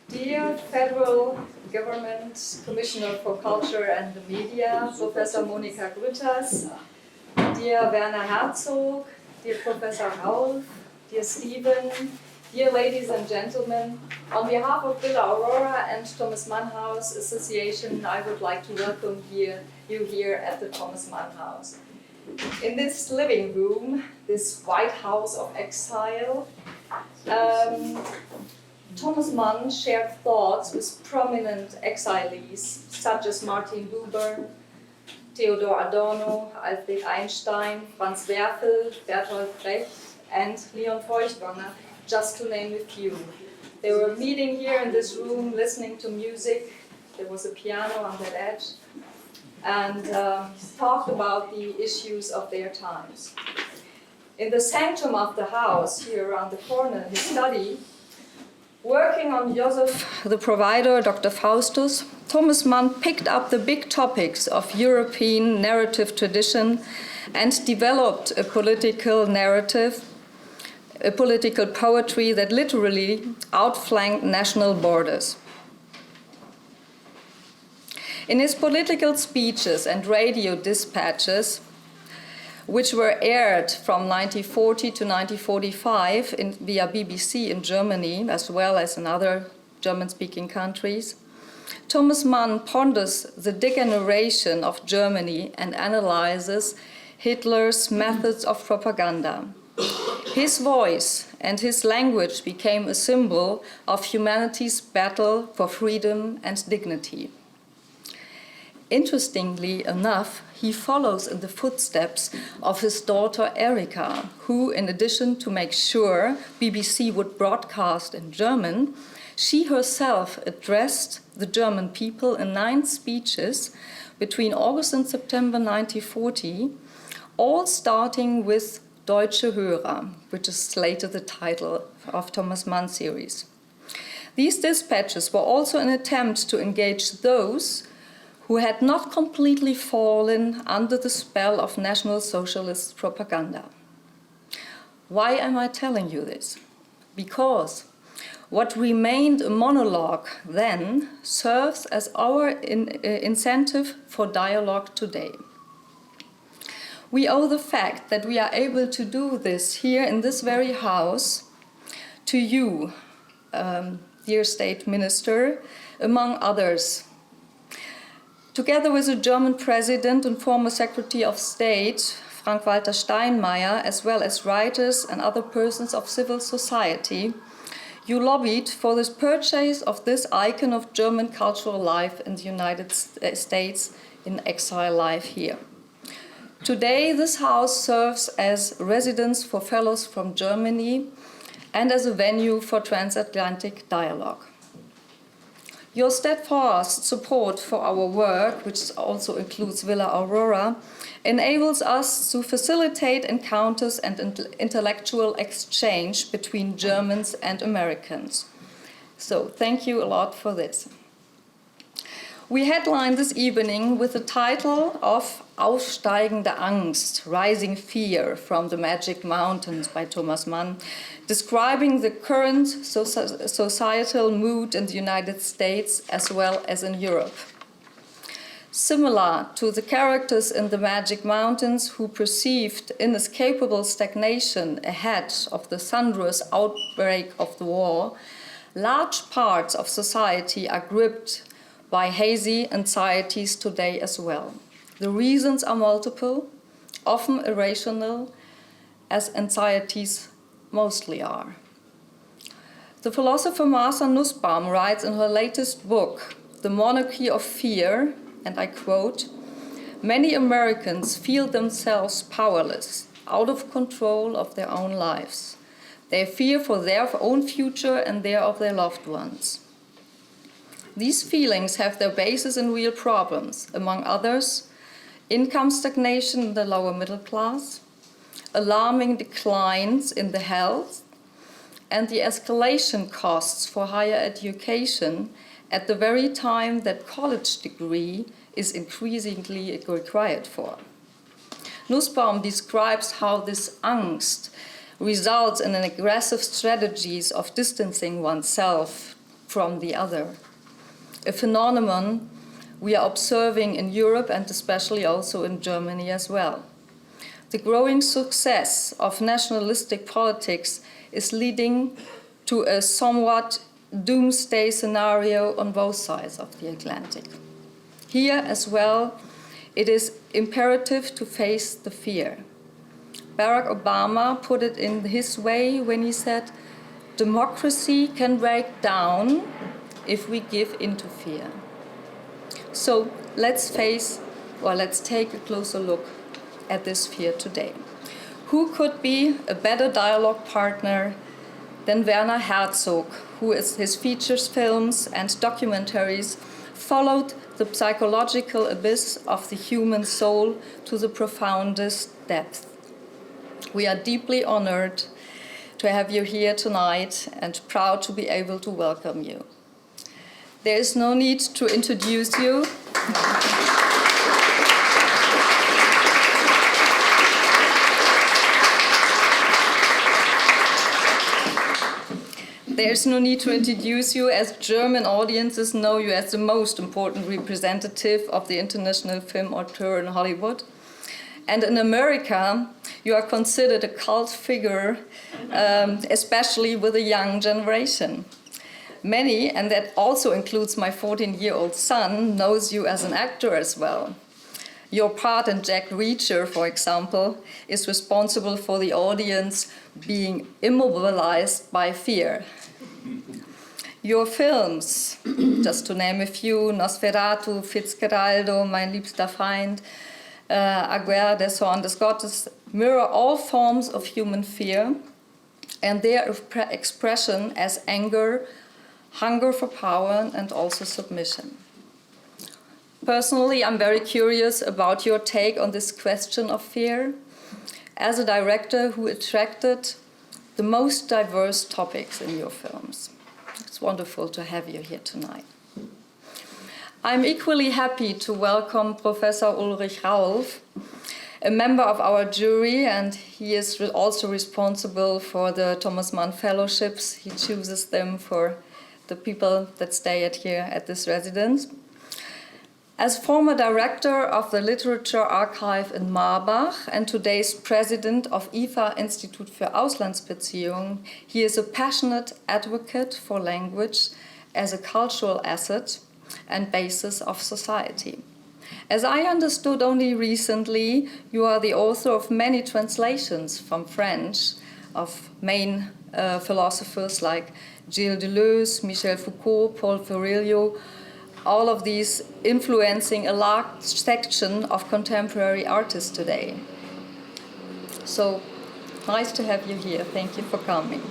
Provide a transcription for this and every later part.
Dear Federal Government Commissioner for Culture and the Media, Professor Monika Grütters, dear Werner Herzog, dear Professor Raulff, dear Steven, dear ladies and gentlemen, on behalf of Villa Aurora and Thomas Mann House Association, I would like to welcome you here at the Thomas Mann House. In this living room, this White House of exile, Thomas Mann shared thoughts with prominent exilees such as Martin Buber, Theodor Adorno, Alfred Einstein, Franz Werfel, Bertolt Brecht, and Leon Feuchtwanger, just to name a few. They were meeting here in this room, listening to music. There was a piano on that edge, and talked about the issues of their times. In the sanctum of the house, here around the corner, his study, working on Joseph the Provider, Dr. Faustus, Thomas Mann picked up the big topics of European narrative tradition and developed a political narrative, a political poetry that literally outflanked national borders. In his political speeches and radio dispatches, which were aired from 1940 to 1945 via BBC in Germany, as well as in other German-speaking countries, Thomas Mann ponders the degeneration of Germany and analyzes Hitler's methods of propaganda. His voice and his language became a symbol of humanity's battle for freedom and dignity. Interestingly enough, he follows in the footsteps of his daughter Erika, who, in addition to make sure BBC would broadcast in German, she herself addressed the German people in 9 speeches between August and September 1940, all starting with Deutsche Hörer, which is later the title of Thomas Mann series. These dispatches were also an attempt to engage those who had not completely fallen under the spell of National Socialist propaganda. Why am I telling you this? Because what remained a monologue then serves as our incentive for dialogue today. We owe the fact that we are able to do this here in this very house to you, dear State Minister, among others. Together with the German President and former Secretary of State, Frank-Walter Steinmeier, as well as writers and other persons of civil society, you lobbied for the purchase of this icon of German cultural life in the United States in exile life here. Today, this house serves as residence for fellows from Germany and as a venue for transatlantic dialogue. Your steadfast support for our work, which also includes Villa Aurora, enables us to facilitate encounters and intellectual exchange between Germans and Americans. So thank you a lot for this. We headlined this evening with the title of Aufsteigende Angst, Rising Fear from the Magic Mountains by Thomas Mann, describing the current societal mood in the United States as well as in Europe. Similar to the characters in the Magic Mountains who perceived inescapable stagnation ahead of the thunderous outbreak of the war, large parts of society are gripped by hazy anxieties today as well. The reasons are multiple, often irrational, as anxieties mostly are. The philosopher Martha Nussbaum writes in her latest book, The Monarchy of Fear, and I quote, "Many Americans feel themselves powerless, out of control of their own lives. They fear for their own future and their of their loved ones. These feelings have their basis in real problems, among others, income stagnation in the lower middle class, alarming declines in the health, and the escalation costs for higher education at the very time that college degree is increasingly required for." Nussbaum describes how this angst results in an aggressive strategies of distancing oneself from the other. A phenomenon we are observing in Europe and especially also in Germany as well. The growing success of nationalistic politics is leading to a somewhat doomsday scenario on both sides of the Atlantic. Here as well, it is imperative to face the fear. Barack Obama put it in his way when he said, "Democracy can break down if we give in to fear." So let's take a closer look at this fear today. Who could be a better dialogue partner than Werner Herzog, who is his features films and documentaries followed the psychological abyss of the human soul to the profoundest depth. We are deeply honored to have you here tonight and proud to be able to welcome you. There is no need to introduce you. There's no need to introduce you, as German audiences know you as the most important representative of the international film auteur in Hollywood. And in America, you are considered a cult figure, especially with a young generation. Many, and that also includes my 14-year-old son, knows you as an actor as well. Your part in Jack Reacher, for example, is responsible for the audience being immobilized by fear. Your films, just to name a few, Nosferatu, Fitzgeraldo, Mein liebster Feind, Aguerre, Der Zorn des Gottes, mirror all forms of human fear and their expression as anger, hunger for power, and also submission. Personally, I'm very curious about your take on this question of fear. As a director who attracted the most diverse topics in your films, it's wonderful to have you here tonight. I'm equally happy to welcome Professor Ulrich Raulff, a member of our jury, and he is also responsible for the Thomas Mann Fellowships. He chooses them for the people that stay here at this residence. As former director of the Literature Archive in Marbach and today's president of IFA Institut für Auslandsbeziehungen, he is a passionate advocate for language as a cultural asset and basis of society. As I understood only recently, you are the author of many translations from French of main philosophers like Gilles Deleuze, Michel Foucault, Paul Virilio, all of these influencing a large section of contemporary artists today. So nice to have you here. Thank you for coming.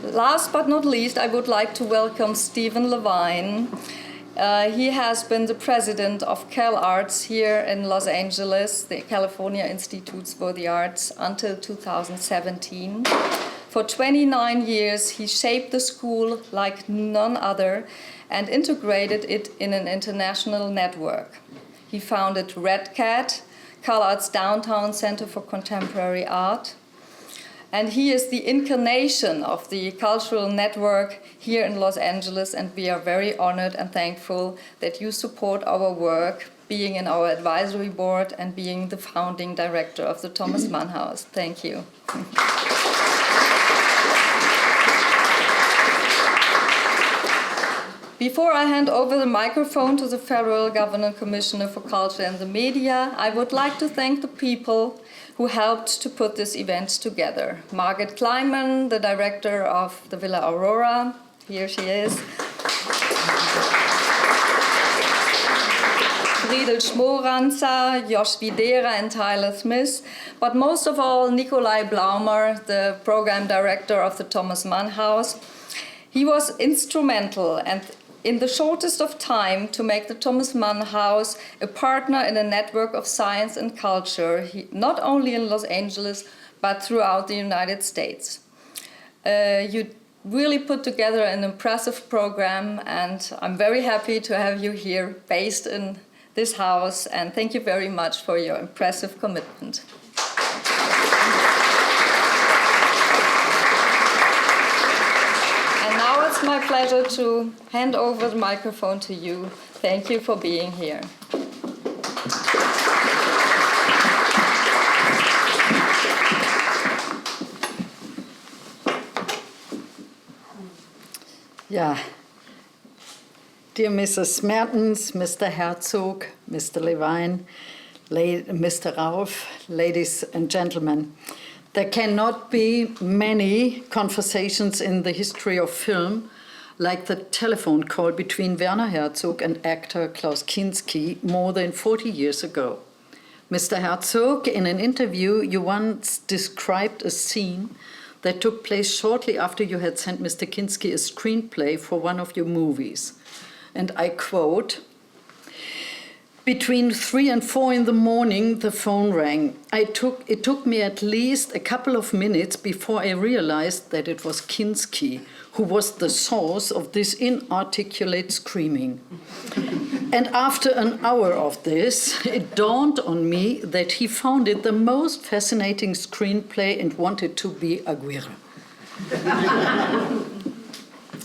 Last but not least, I would like to welcome Steven Lavine. He has been the president of CalArts here in Los Angeles, the California Institutes for the Arts, until 2017. For 29 years, he shaped the school like none other and integrated it in an international network. He founded Red Cat, CalArts Downtown Center for Contemporary Art, and he is the incarnation of the cultural network here in Los Angeles, and we are very honored and thankful that you support our work, being in our advisory board and being the founding director of the Thomas Mann House. Thank you. Before I hand over the microphone to the Federal Governor Commissioner for Culture and the Media, I would like to thank the people who helped to put this event together. Margaret Kleinman, the director of the Villa Aurora, here she is. Friedel Schmoranzer, Josh Videra, and Tyler Smith, but most of all, Nikolai Blaumer, the program director of the Thomas Mann House. He was instrumental and in the shortest of time to make the Thomas Mann House a partner in a network of science and culture, not only in Los Angeles, but throughout the United States. You really put together an impressive program, and I'm very happy to have you here based in this house, and thank you very much for your impressive commitment. pleasure to hand over the microphone to you. Thank you for being here. Yeah. Dear Mrs. Mertens, Mr. Herzog, Mr. Lavine, Mr. Raulff, ladies and gentlemen, there cannot be many conversations in the history of film like the telephone call between Werner Herzog and actor Klaus Kinski more than 40 years ago. Mr. Herzog, in an interview, you once described a scene that took place shortly after you had sent Mr. Kinski a screenplay for one of your movies. And I quote, "Between 3 and 4 in the morning, the phone rang. It took me at least a couple of minutes before I realized that it was Kinski, who was the source of this inarticulate screaming. And after an hour of this, it dawned on me that he found it the most fascinating screenplay and wanted to be Aurora."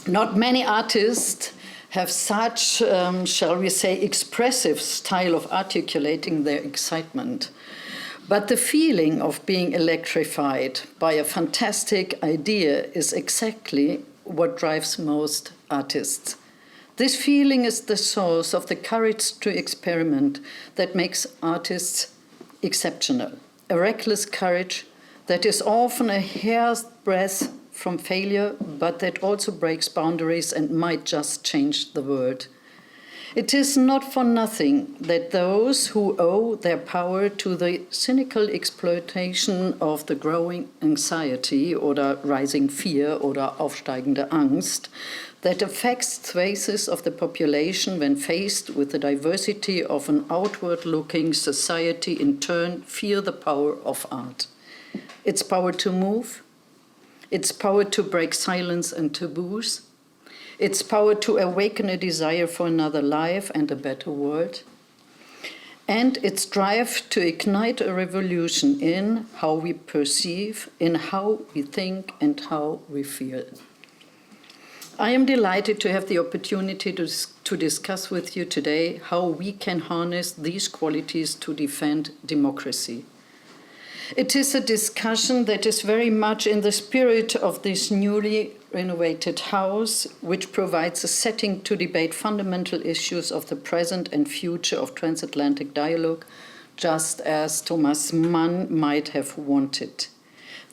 Not many artists have such, shall we say, expressive style of articulating their excitement. But the feeling of being electrified by a fantastic idea is exactly what drives most artists. This feeling is the source of the courage to experiment that makes artists exceptional. A reckless courage that is often a hair's breadth from failure, but that also breaks boundaries and might just change the world. It is not for nothing that those who owe their power to the cynical exploitation of the growing anxiety oder rising fear oder aufsteigende Angst that affects swathes of the population when faced with the diversity of an outward-looking society in turn fear the power of art. Its power to move, its power to break silence and taboos, its power to awaken a desire for another life and a better world, and its drive to ignite a revolution in how we perceive, in how we think, and how we feel. I am delighted to have the opportunity to discuss with you today how we can harness these qualities to defend democracy. It is a discussion that is very much in the spirit of this newly renovated house, which provides a setting to debate fundamental issues of the present and future of transatlantic dialogue, just as Thomas Mann might have wanted.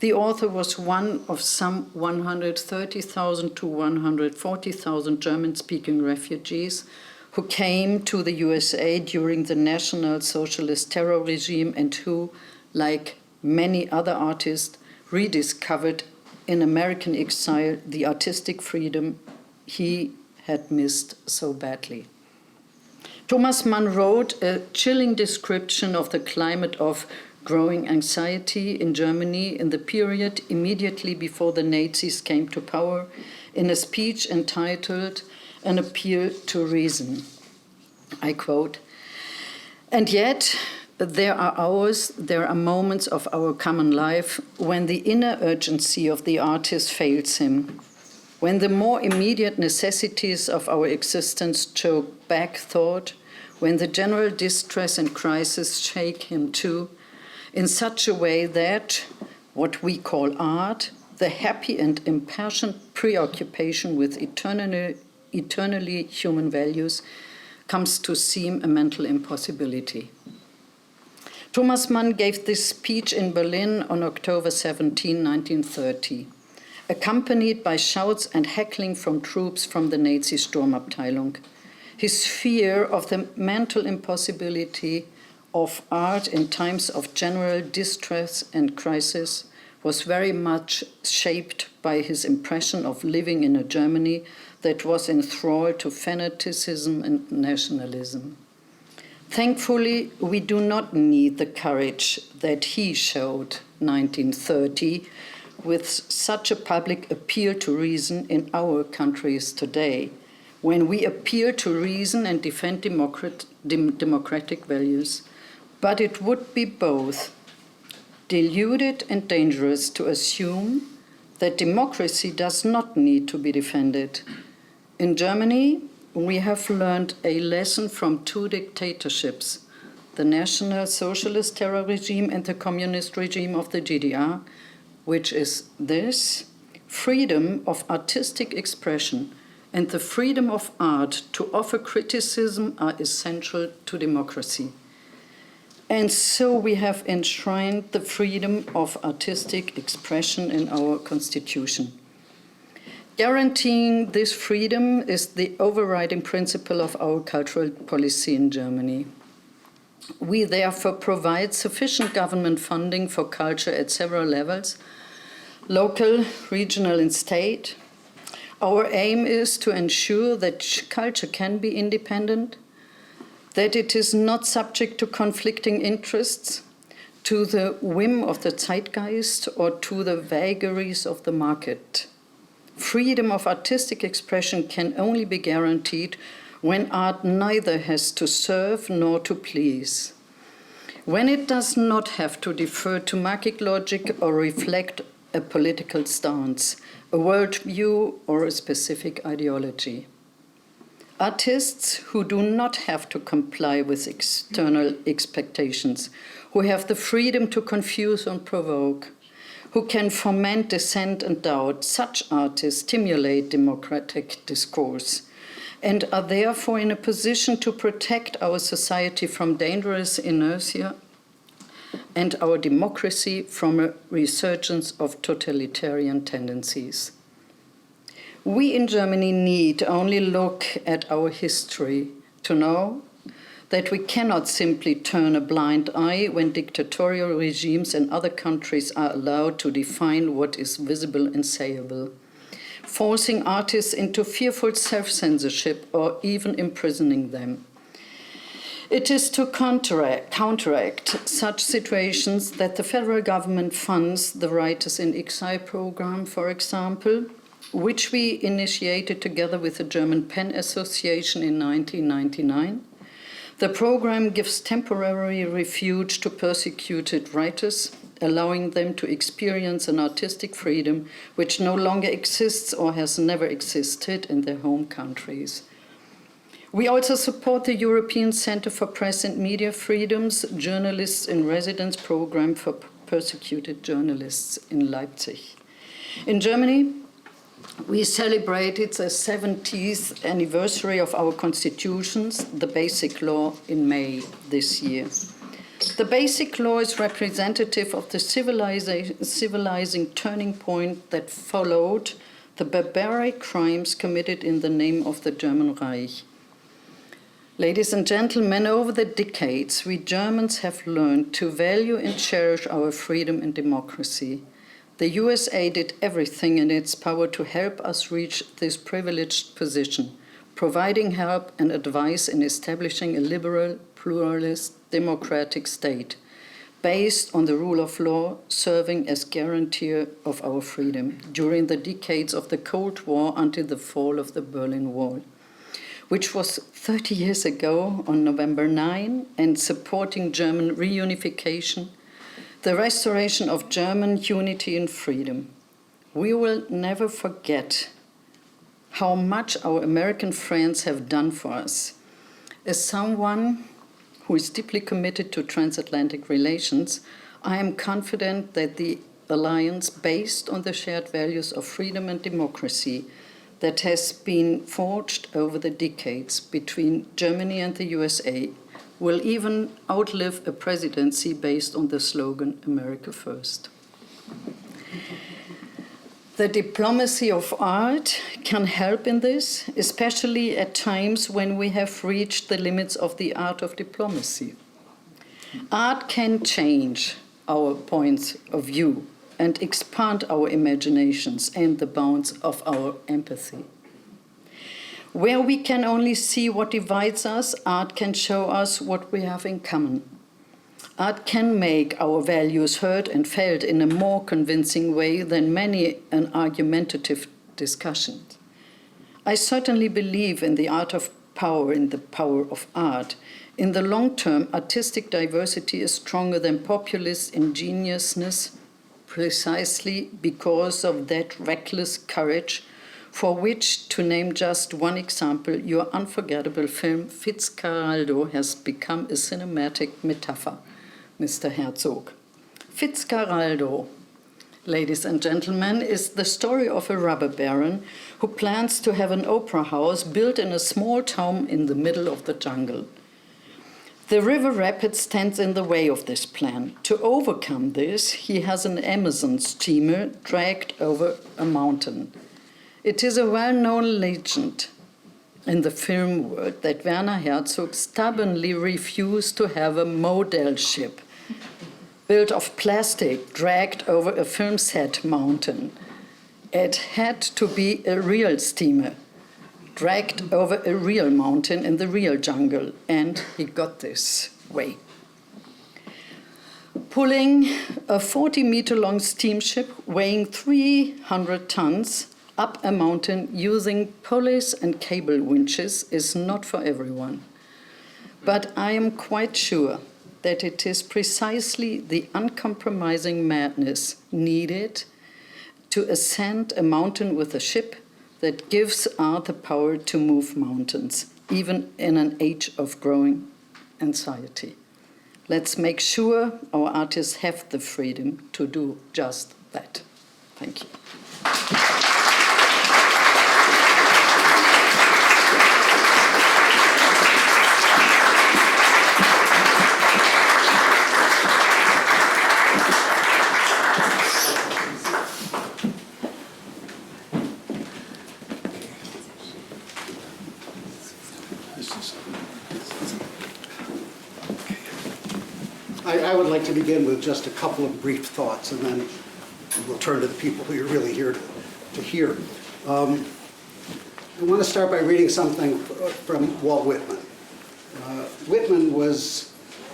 The author was one of some 130,000 to 140,000 German-speaking refugees who came to the USA during the National Socialist terror regime and who, like many other artists, rediscovered in American exile the artistic freedom he had missed so badly. Thomas Mann wrote a chilling description of the climate of growing anxiety in Germany in the period immediately before the Nazis came to power in a speech entitled An Appeal to Reason. I quote, "And yet, there are hours, there are moments of our common life when the inner urgency of the artist fails him, when the more immediate necessities of our existence choke back thought, when the general distress and crisis shake him too, in such a way that what we call art, the happy and impassioned preoccupation with eternally human values, comes to seem a mental impossibility." Thomas Mann gave this speech in Berlin on October 17, 1930, accompanied by shouts and heckling from troops from the Nazi Sturmabteilung. His fear of the mental impossibility of art in times of general distress and crisis was very much shaped by his impression of living in a Germany that was enthralled to fanaticism and nationalism. Thankfully, we do not need the courage that he showed 1930 with such a public appeal to reason in our countries today, when we appeal to reason and defend democratic values. But it would be both deluded and dangerous to assume that democracy does not need to be defended, In Germany, we have learned a lesson from two dictatorships, the National Socialist Terror regime and the communist regime of the GDR, which is this: freedom of artistic expression and the freedom of art to offer criticism are essential to democracy. And so we have enshrined the freedom of artistic expression in our constitution. Guaranteeing this freedom is the overriding principle of our cultural policy in Germany. We therefore provide sufficient government funding for culture at several levels, local, regional, and state. Our aim is to ensure that culture can be independent, that it is not subject to conflicting interests, to the whim of the zeitgeist, or to the vagaries of the market. Freedom of artistic expression can only be guaranteed when art neither has to serve nor to please, when it does not have to defer to market logic or reflect a political stance, a worldview, or a specific ideology. Artists who do not have to comply with external expectations, who have the freedom to confuse and provoke, who can foment dissent and doubt, such artists stimulate democratic discourse and are therefore in a position to protect our society from dangerous inertia and our democracy from a resurgence of totalitarian tendencies. We in Germany need only look at our history to know that we cannot simply turn a blind eye when dictatorial regimes in other countries are allowed to define what is visible and sayable, forcing artists into fearful self-censorship or even imprisoning them. It is to counteract such situations that the federal government funds the Writers in Exile program, for example, which we initiated together with the German Pen Association in 1999. The program gives temporary refuge to persecuted writers, allowing them to experience an artistic freedom which no longer exists or has never existed in their home countries. We also support the European Center for Press and Media Freedoms Journalists in Residence program for persecuted journalists in Leipzig. In Germany, we celebrated the 70th anniversary of our constitutions, the Basic Law, in May this year. The Basic Law is representative of the civilizing turning point that followed the barbaric crimes committed in the name of the German Reich. Ladies and gentlemen, over the decades, we Germans have learned to value and cherish our freedom and democracy. The USA did everything in its power to help us reach this privileged position, providing help and advice in establishing a liberal, pluralist, democratic state based on the rule of law, serving as guarantor of our freedom during the decades of the Cold War until the fall of the Berlin Wall, which was 30 years ago on November 9, and supporting German reunification, the restoration of German unity and freedom. We will never forget how much our American friends have done for us. As someone who is deeply committed to transatlantic relations, I am confident that the alliance based on the shared values of freedom and democracy that has been forged over the decades between Germany and the USA will even outlive a presidency based on the slogan, America First. The diplomacy of art can help in this, especially at times when we have reached the limits of the art of diplomacy. Art can change our points of view and expand our imaginations and the bounds of our empathy. Where we can only see what divides us, art can show us what we have in common. Art can make our values heard and felt in a more convincing way than many an argumentative discussion. I certainly believe in the art of power, in the power of art. In the long term, artistic diversity is stronger than populist ingenuousness, precisely because of that reckless courage for which, to name just one example, your unforgettable film Fitzcarraldo has become a cinematic metaphor, Mr. Herzog. Fitzcarraldo, ladies and gentlemen, is the story of a robber baron who plans to have an opera house built in a small town in the middle of the jungle. The river rapid stands in the way of this plan. To overcome this, he has an Amazon steamer dragged over a mountain. It is a well-known legend in the film world that Werner Herzog stubbornly refused to have a model ship built of plastic dragged over a film set mountain. It had to be a real steamer dragged over a real mountain in the real jungle, and he got this way. Pulling a 40-meter-long steamship weighing 300 tons up a mountain using pulleys and cable winches is not for everyone. But I am quite sure that it is precisely the uncompromising madness needed to ascend a mountain with a ship that gives art the power to move mountains, even in an age of growing anxiety. Let's make sure our artists have the freedom to do just that. Thank you. I would like to begin with just a couple of brief thoughts, and then we'll turn to the people who you're really here to hear. I want to start by reading something from Walt Whitman. Whitman was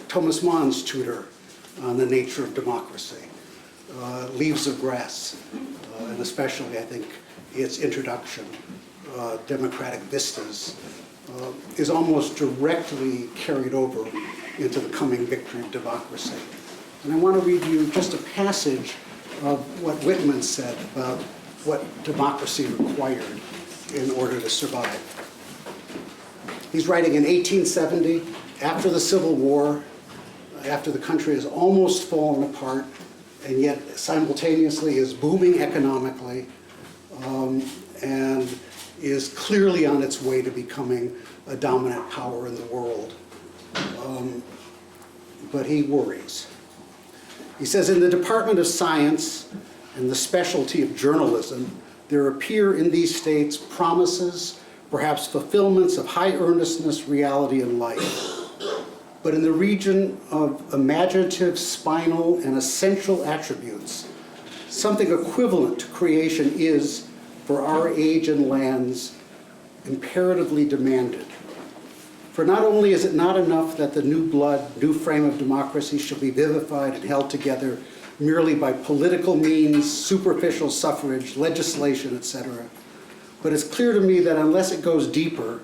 Thomas Mann's tutor on the nature of democracy, Leaves of Grass, and especially, I think, its introduction, Democratic Vistas, is almost directly carried over into the coming victory of democracy. And I want to read you just a passage of what Whitman said about what democracy required in order to survive. He's writing in 1870, after the Civil War, after the country has almost fallen apart, and yet simultaneously is booming economically, and is clearly on its way to becoming a dominant power in the world. But he worries. He says, in the Department of Science and the specialty of journalism, there appear in these states promises, perhaps fulfillments of high earnestness, reality, and life. But in the region of imaginative, spinal, and essential attributes, something equivalent to creation is, for our age and lands, imperatively demanded. For not only is it not enough that the new blood, new frame of democracy shall be vivified and held together merely by political means, superficial suffrage, legislation, etc., but it's clear to me that unless it goes deeper,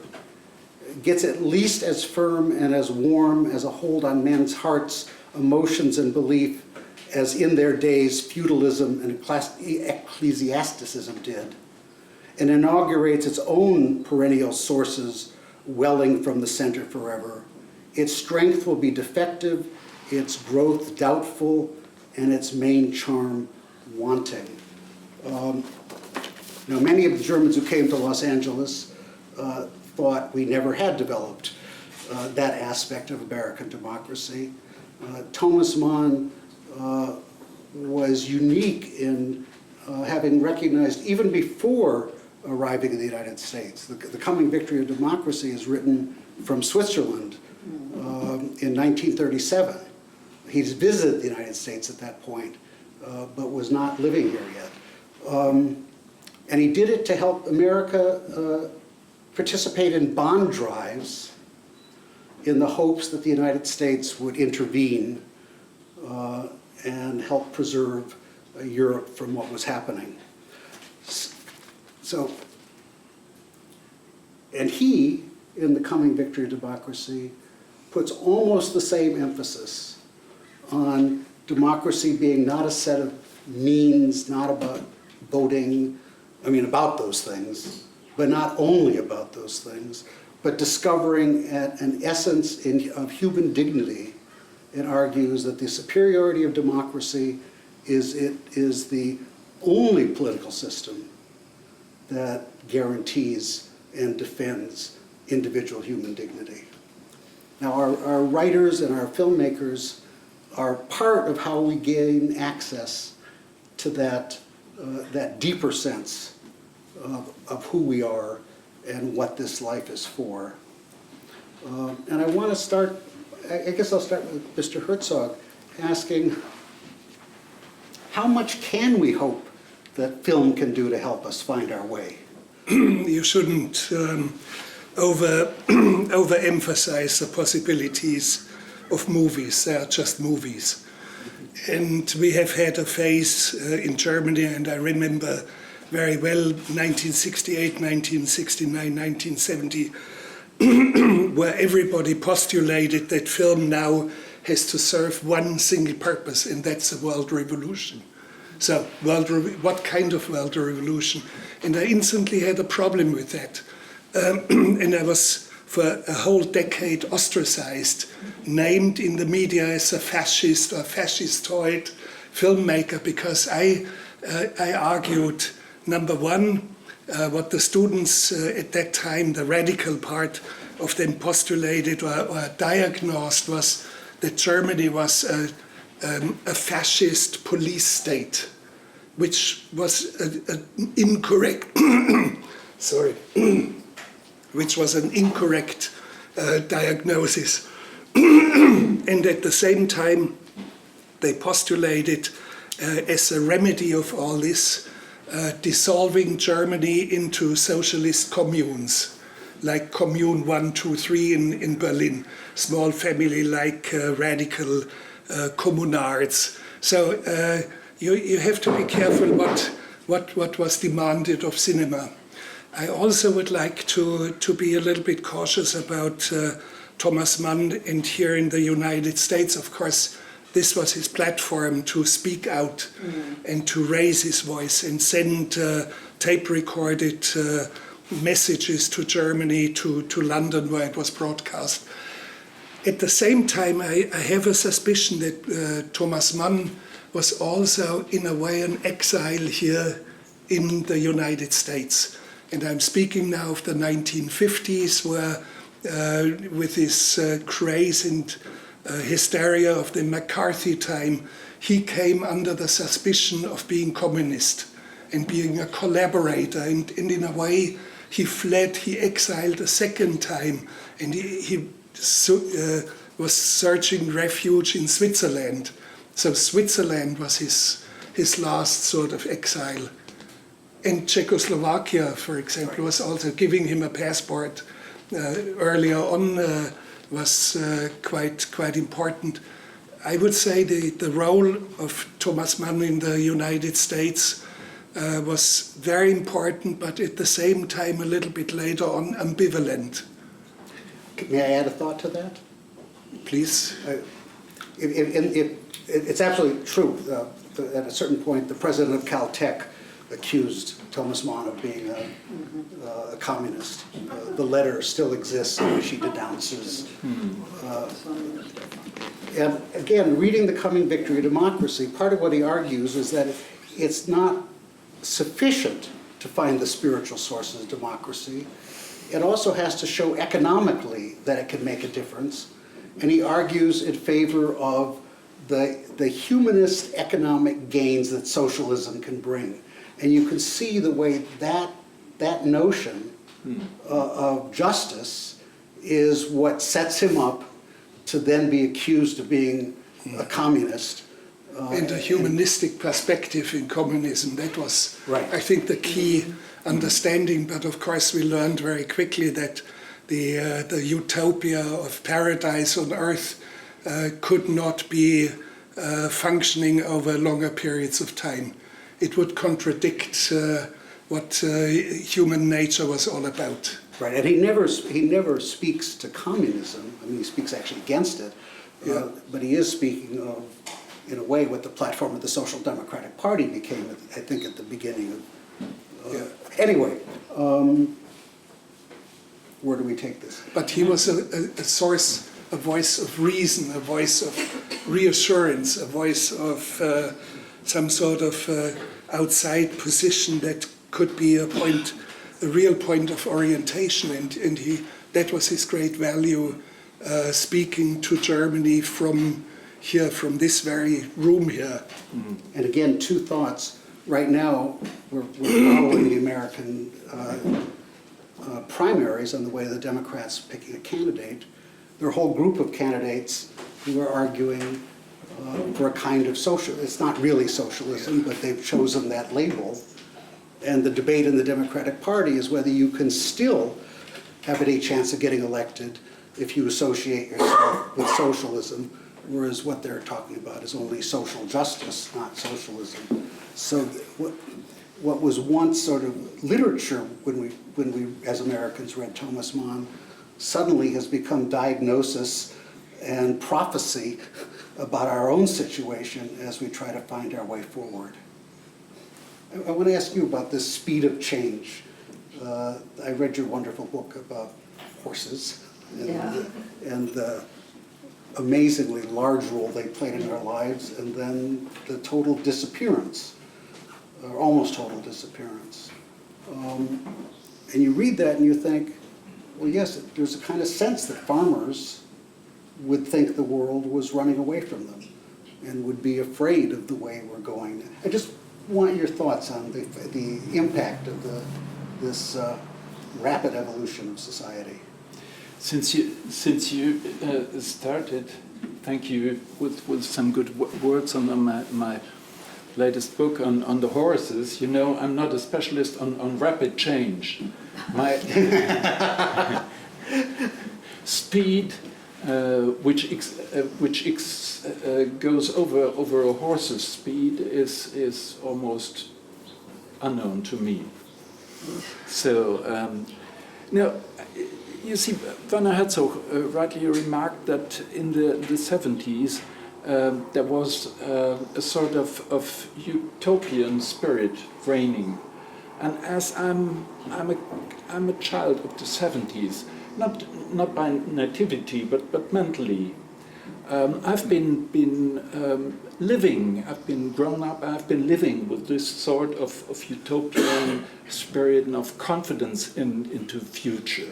it gets at least as firm and as warm as a hold on men's hearts, emotions, and belief as in their days feudalism and ecclesiasticism did, and inaugurates its own perennial sources welling from the center forever. Its strength will be defective, its growth doubtful, and its main charm wanting. Many of the Germans who came to Los Angeles thought we never had developed that aspect of American democracy. Thomas Mann was unique in having recognized, even before arriving in the United States, the coming victory of democracy is written from Switzerland in 1937. He's visited the United States at that point, but was not living here yet. And he did it to help America participate in bond drives in the hopes that the United States would intervene and help preserve Europe from what was happening. So, and he, in the coming victory of democracy, puts almost the same emphasis on democracy being not a set of means, not about voting, about those things, but not only about those things, but discovering an essence of human dignity. It argues that the superiority of democracy is the only political system that guarantees and defends individual human dignity. Now, our writers and our filmmakers are part of how we gain access to that deeper sense of who we are and what this life is for. And I want to start, I guess I'll start with Mr. Herzog, asking how much can we hope that film can do to help us find our way? You shouldn't overemphasize the possibilities of movies. They are just movies. And we have had a phase in Germany, and I remember very well 1968, 1969, 1970, where everybody postulated that film now has to serve one single purpose, and that's the world revolution. So, what kind of world revolution? And I instantly had a problem with that. And I was, for a whole decade, ostracized, named in the media as a fascist or fascistoid filmmaker, because I argued, number one, what the students at that time, the radical part of them postulated or diagnosed, was that Germany was a fascist police state, which was an incorrect, which was an incorrect diagnosis. And at the same time, they postulated as a remedy of all this, dissolving Germany into socialist communes, like Commune 1, 2, 3 in Berlin, small family-like radical communards. So you have to be careful what was demanded of cinema. I also would like to be a little bit cautious about Thomas Mann, and here in the United States, of course, this was his platform to speak out and to raise his voice and send tape-recorded messages to Germany, to London, where it was broadcast. At the same time, I have a suspicion that Thomas Mann was also, in a way, an exile here in the United States. And I'm speaking now of the 1950s, where with this craze and hysteria of the McCarthy time, he came under the suspicion of being communist and being a collaborator. And in a way, he fled, he exiled a second time, and he was searching refuge in Switzerland. So Switzerland was his last sort of exile. And Czechoslovakia, for example, was also giving him a passport earlier on, was quite important. I would say the role of Thomas Mann in the United States was very important, but at the same time, a little bit later on, ambivalent. May I add a thought to that? Please. It's absolutely true. At a certain point, the president of Caltech accused Thomas Mann of being a communist. The letter still exists in which he denounces. And again, reading The Coming Victory of Democracy, part of what he argues is that it's not sufficient to find the spiritual sources of democracy. It also has to show economically that it can make a difference. And he argues in favor of the humanist economic gains that socialism can bring. And you can see the way that notion of justice is what sets him up to then be accused of being a communist. And a humanistic perspective in communism, that was, right. I think, the key understanding. But of course, we learned very quickly that the utopia of paradise on earth could not be functioning over longer periods of time. It would contradict what human nature was all about. Right, and he never speaks to communism. I mean, he speaks actually against it, but he is speaking of, in a way, what the platform of the Social Democratic Party became, I think, at the beginning Anyway, where do we take this? But he was a source, a voice of reason, a voice of reassurance, a voice of some sort of outside position that could be a real point of orientation, and that was his great value, speaking to Germany from here, from this very room here. And again, two thoughts. Right now, we're following the American primaries on the way the Democrats picking a candidate. There are a whole group of candidates who are arguing for a kind of social, it's not really socialism, but they've chosen that label. And the debate in the Democratic Party is whether you can still have any chance of getting elected if you associate yourself with socialism, whereas what they're talking about is only social justice, not socialism. So what was once sort of literature when we as Americans read Thomas Mann suddenly has become diagnosis and prophecy about our own situation as we try to find our way forward. I want to ask you about this speed of change. I read your wonderful book about horses and the amazingly large role they played in our lives, and then the total disappearance, or almost total disappearance. And you read that and you think, well, yes, there's a kind of sense that farmers would think the world was running away from them and would be afraid of the way we're going. I just want your thoughts on the impact of this rapid evolution of society. Since you started, thank you, with some good words on my latest book on the horses. You know, I'm not a specialist on rapid change. My speed, which goes over a horse's speed, is almost unknown to me. So now, you see, Werner Herzog rightly remarked that in the 70s there was a sort of utopian spirit reigning, and as I'm a child of the 70s, not by nativity but mentally. I've been living. I've been grown up. I've been living with this sort of utopian spirit and of confidence into the future.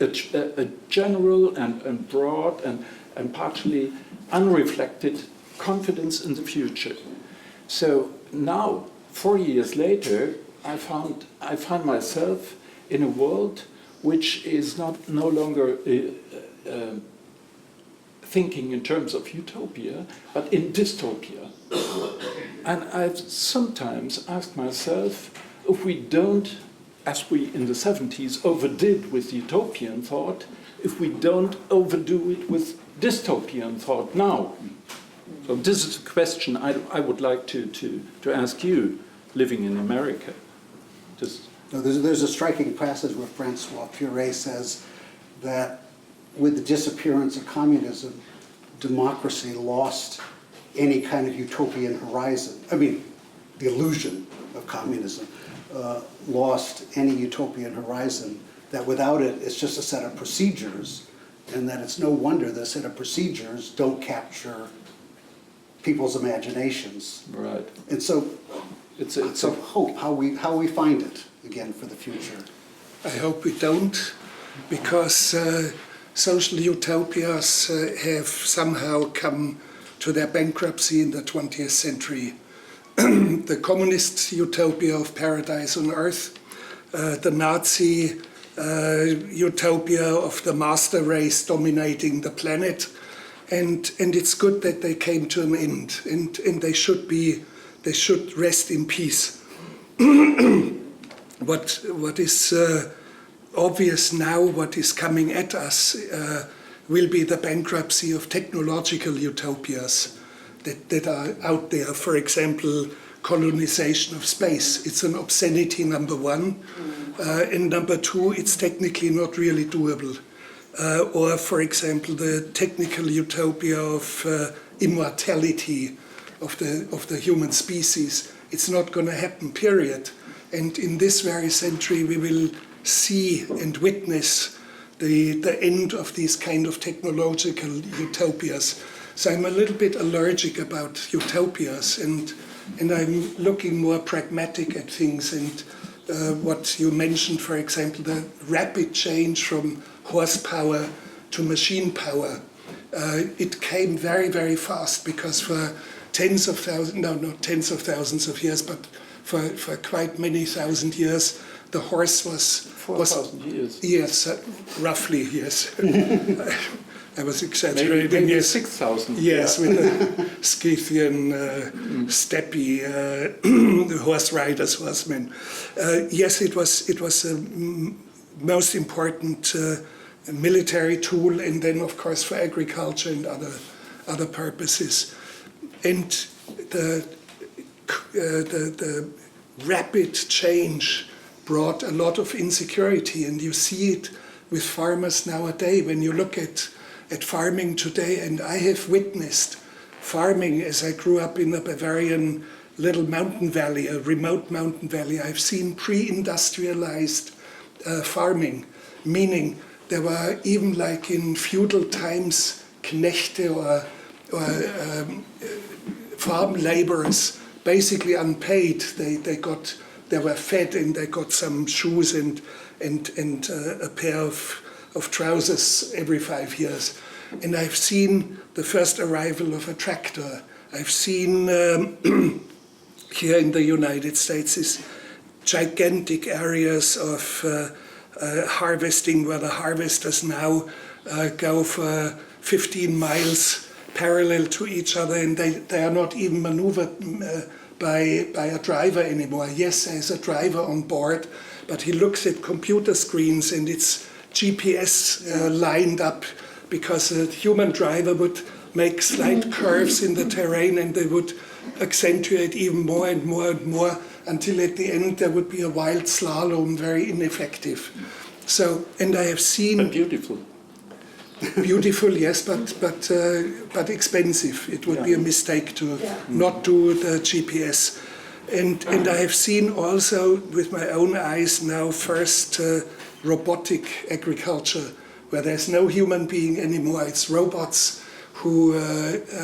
A general and broad and partially unreflected confidence in the future. So now, 4 years later, I find myself in a world which is no longer thinking in terms of utopia, but in dystopia. And I've sometimes asked myself if we don't, as we in the 70s overdid with utopian thought, if we don't overdo it with dystopian thought now. So this is a question I would like to ask you, living in America. No, there's a striking passage where Francois Furet says that with the disappearance of communism, democracy lost any kind of utopian horizon. I mean, the illusion of communism lost any utopian horizon, that without it, it's just a set of procedures, and that it's no wonder the set of procedures don't capture people's imaginations. Right. And so, It's hope, how we find it again for the future. I hope we don't, because social utopias have somehow come to their bankruptcy in the 20th century. The communist utopia of paradise on earth, the Nazi utopia of the master race dominating the planet, and it's good that they came to an end, and they should rest in peace. What is obvious now, what is coming at us, will be the bankruptcy of technological utopias that are out there. For example, colonization of space. It's an obscenity, number one. And number two, it's technically not really doable. Or, for example, the technical utopia of immortality of the human species. It's not going to happen, period. And in this very century, we will see and witness the end of these kind of technological utopias. So I'm a little bit allergic about utopias, and I'm looking more pragmatic at things. And what you mentioned, for example, the rapid change from horsepower to machine power, it came very, very fast, because for tens of thousands, no, not tens of thousands of years, but for quite many thousand years, the horse was 4,000 years. Yes, roughly, yes. I was exaggerating. Maybe yes, 6,000. Yes, with the Scythian, steppy horse riders, horsemen. Yes, it was the most important military tool, and then of course for agriculture and other purposes. And the rapid change brought a lot of insecurity, and you see it with farmers nowadays. When you look at farming today, and I have witnessed farming as I grew up in a Bavarian little mountain valley, a remote mountain valley. I've seen pre-industrialized farming, meaning there were, even like in feudal times, Knechte or farm laborers, basically unpaid. They were fed, and they got some shoes and a pair of trousers every 5 years. And I've seen the first arrival of a tractor. I've seen here in the United States these gigantic areas of harvesting, where the harvesters now go for 15 miles parallel to each other, and they are not even maneuvered by a driver anymore. Yes, there's a driver on board, but he looks at computer screens, and it's GPS lined up, because a human driver would make slight curves in the terrain, and they would accentuate even more and more and more, until at the end there would be a wild slalom, very ineffective. So, and I have seen... But beautiful. Beautiful, yes, but expensive. It would be a mistake to not do the GPS. And I have seen also with my own eyes now first robotic agriculture, where there's no human being anymore. It's robots who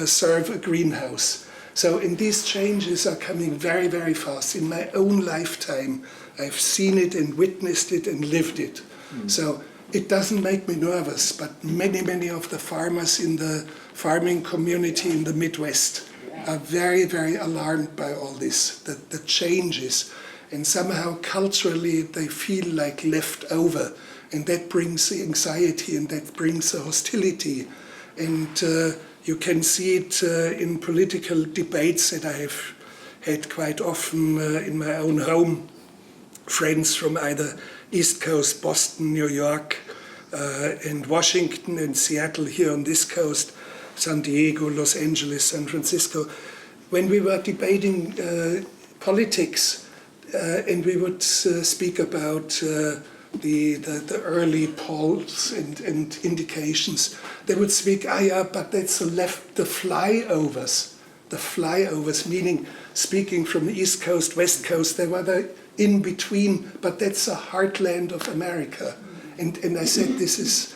serve a greenhouse. So, and these changes are coming very, very fast. In my own lifetime, I've seen it and witnessed it and lived it. So it doesn't make me nervous, but many, many of the farmers in the farming community in the Midwest are very, very alarmed by all this, the changes. And somehow culturally they feel like left over. And that brings the anxiety, and that brings the hostility. And you can see it in political debates that I have had quite often in my own home. Friends from either East Coast, Boston, New York, and Washington and Seattle here on this coast, San Diego, Los Angeles, San Francisco. When we were debating politics, and we would speak about the early polls and indications, they would speak, but that's the flyovers, meaning speaking from the East Coast, West Coast, they were the in between, but that's the heartland of America. And I said, this is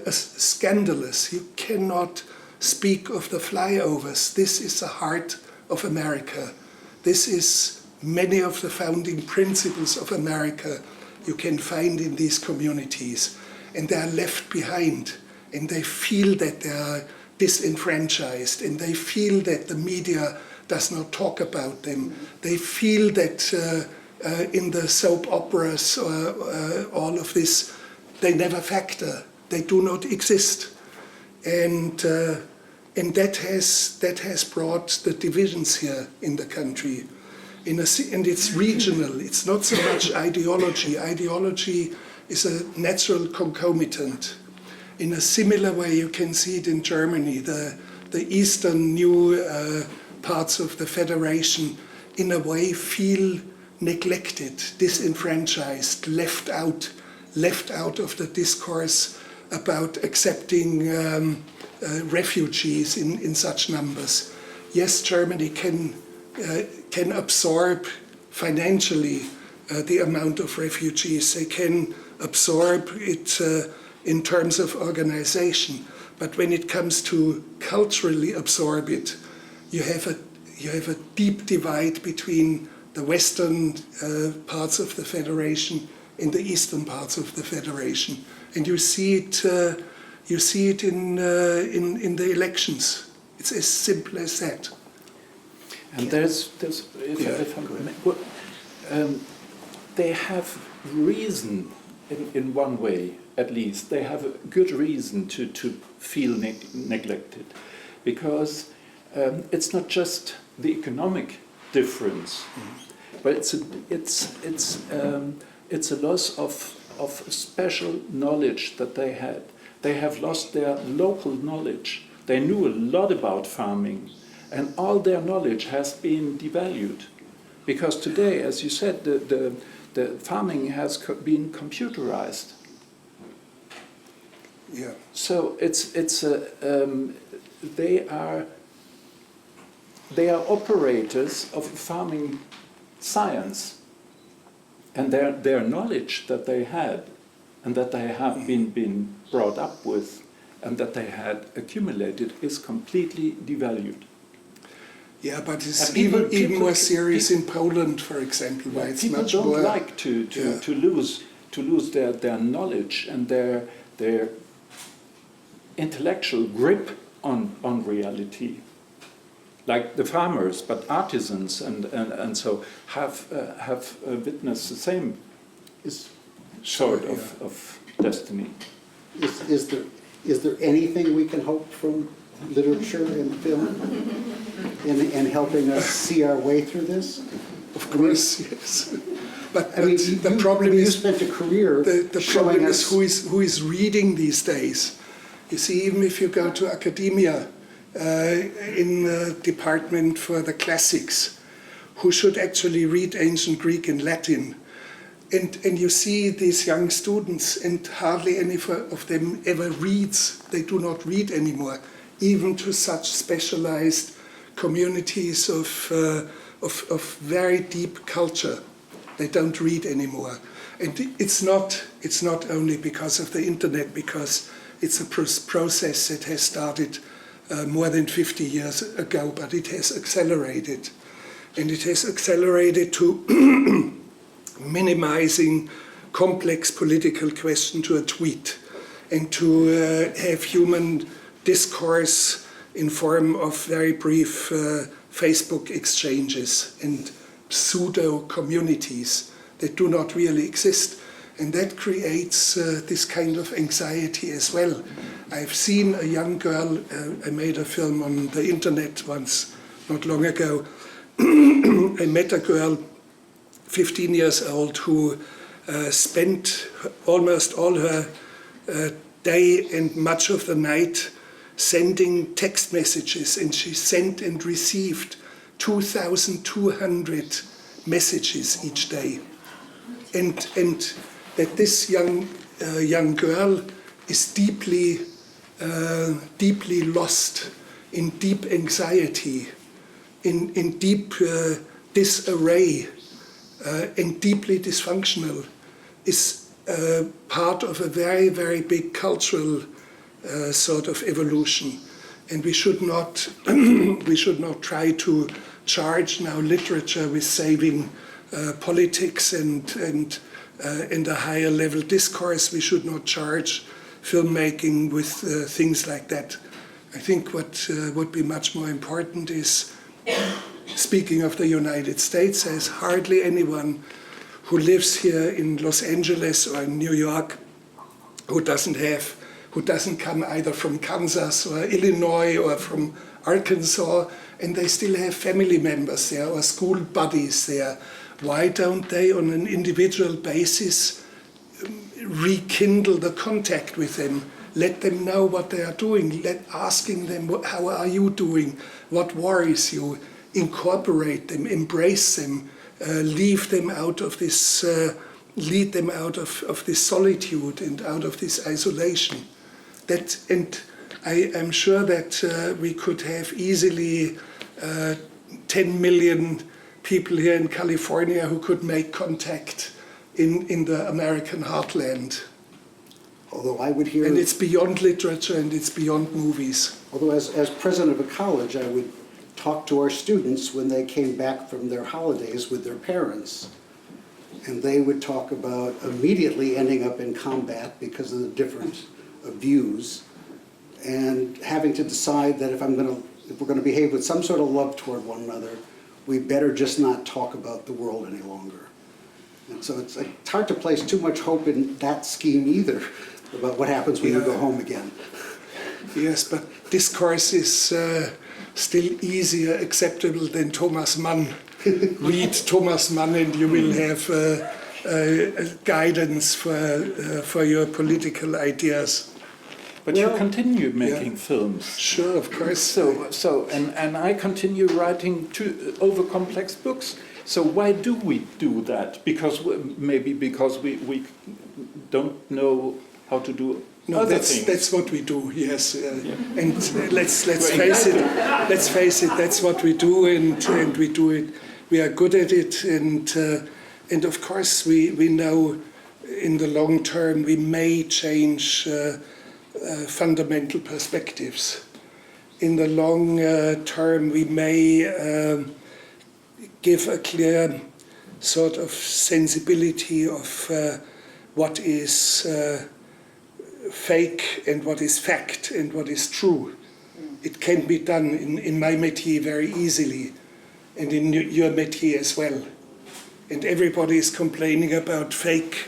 scandalous. You cannot speak of the flyovers. This is the heart of America. This is many of the founding principles of America you can find in these communities. And they are left behind, and they feel that they are disenfranchised, and they feel that the media does not talk about them. They feel that in the soap operas or all of this, they never factor. They do not exist. And that has brought the divisions here in the country. And it's regional. It's not so much ideology. Ideology is a natural concomitant. In a similar way, you can see it in Germany. The eastern new parts of the federation, in a way, feel neglected, disenfranchised, left out of the discourse about accepting refugees in such numbers. Yes, Germany can absorb financially the amount of refugees. They can absorb it in terms of organization. But when it comes to culturally absorb it, you have a deep divide between the western parts of the Federation and the eastern parts of the Federation, and you see it in the elections. It's as simple as that. And they have reason in one way, at least. They have a good reason to feel neglected, because it's not just the economic difference, but it's a loss of special knowledge that they had. They have lost their local knowledge. They knew a lot about farming, and all their knowledge has been devalued. Because today, as you said, the farming has been computerized. Yeah. So they are operators of farming science, and their knowledge that they had, and that they have been brought up with, and that they had accumulated, is completely devalued. Yeah, but it's even more serious in Poland, for example, where it's much more. People don't like to lose their knowledge and their intellectual grip on reality. Like the farmers, but artisans and so have witnessed the same sort of destiny. Is there anything we can hope from literature and film in helping us see our way through this? Of course, yes. But the problem is, you spent a career the problem is who is reading these days. You see, even if you go to academia, in the department for the classics, who should actually read ancient Greek and Latin, and you see these young students, and hardly any of them ever reads. They do not read anymore, even to such specialized communities of very deep culture. They don't read anymore, and it's not only because of the internet, because it's a process that has started more than 50 years ago, but it has accelerated. And it has accelerated to minimizing complex political questions to a tweet, and to have human discourse in form of very brief Facebook exchanges and pseudo communities that do not really exist. And that creates this kind of anxiety as well. I've seen a young girl, I made a film on the internet once, not long ago. I met a girl, 15 years old, who spent almost all her day and much of the night sending text messages, and she sent and received 2,200 messages each day. And that this young girl is deeply lost, in deep anxiety, in deep disarray, and deeply dysfunctional, is part of a very, very big cultural sort of evolution. And we should not try to charge now literature with saving politics and a higher level discourse. We should not charge filmmaking with things like that. I think what would be much more important is, speaking of the United States, there's hardly anyone who lives here in Los Angeles or in New York who doesn't come either from Kansas or Illinois or from Arkansas, and they still have family members there or school buddies there. Why don't they, on an individual basis, rekindle the contact with them? Let them know what they are doing. Asking them, how are you doing? What worries you? Incorporate them, embrace them, lead them out of this solitude and out of this isolation. And I am sure that we could have easily 10 million people here in California who could make contact in the American heartland. Although I would hear... And it's beyond literature and it's beyond movies. Although as president of a college, I would talk to our students when they came back from their holidays with their parents. And they would talk about immediately ending up in combat because of the difference of views, and having to decide that if we're going to behave with some sort of love toward one another, we better just not talk about the world any longer. And so it's hard to place too much hope in that scheme either, about what happens when you go home again. Yes, but discourse is still easier acceptable than Thomas Mann. Read Thomas Mann and you will have guidance for your political ideas. But you continue making films. Sure, of course. And I continue writing over complex books. So why do we do that? Because we don't know how to do other things. That's what we do. Yes, and let's face it. Let's face it. That's what we do, and we do it. We are good at it, and of course we know in the long term we may change fundamental perspectives. In the long term we may give a clear sort of sensibility of what is fake and what is fact and what is true. It can be done in my métier very easily, and in your métier as well. And everybody is complaining about fake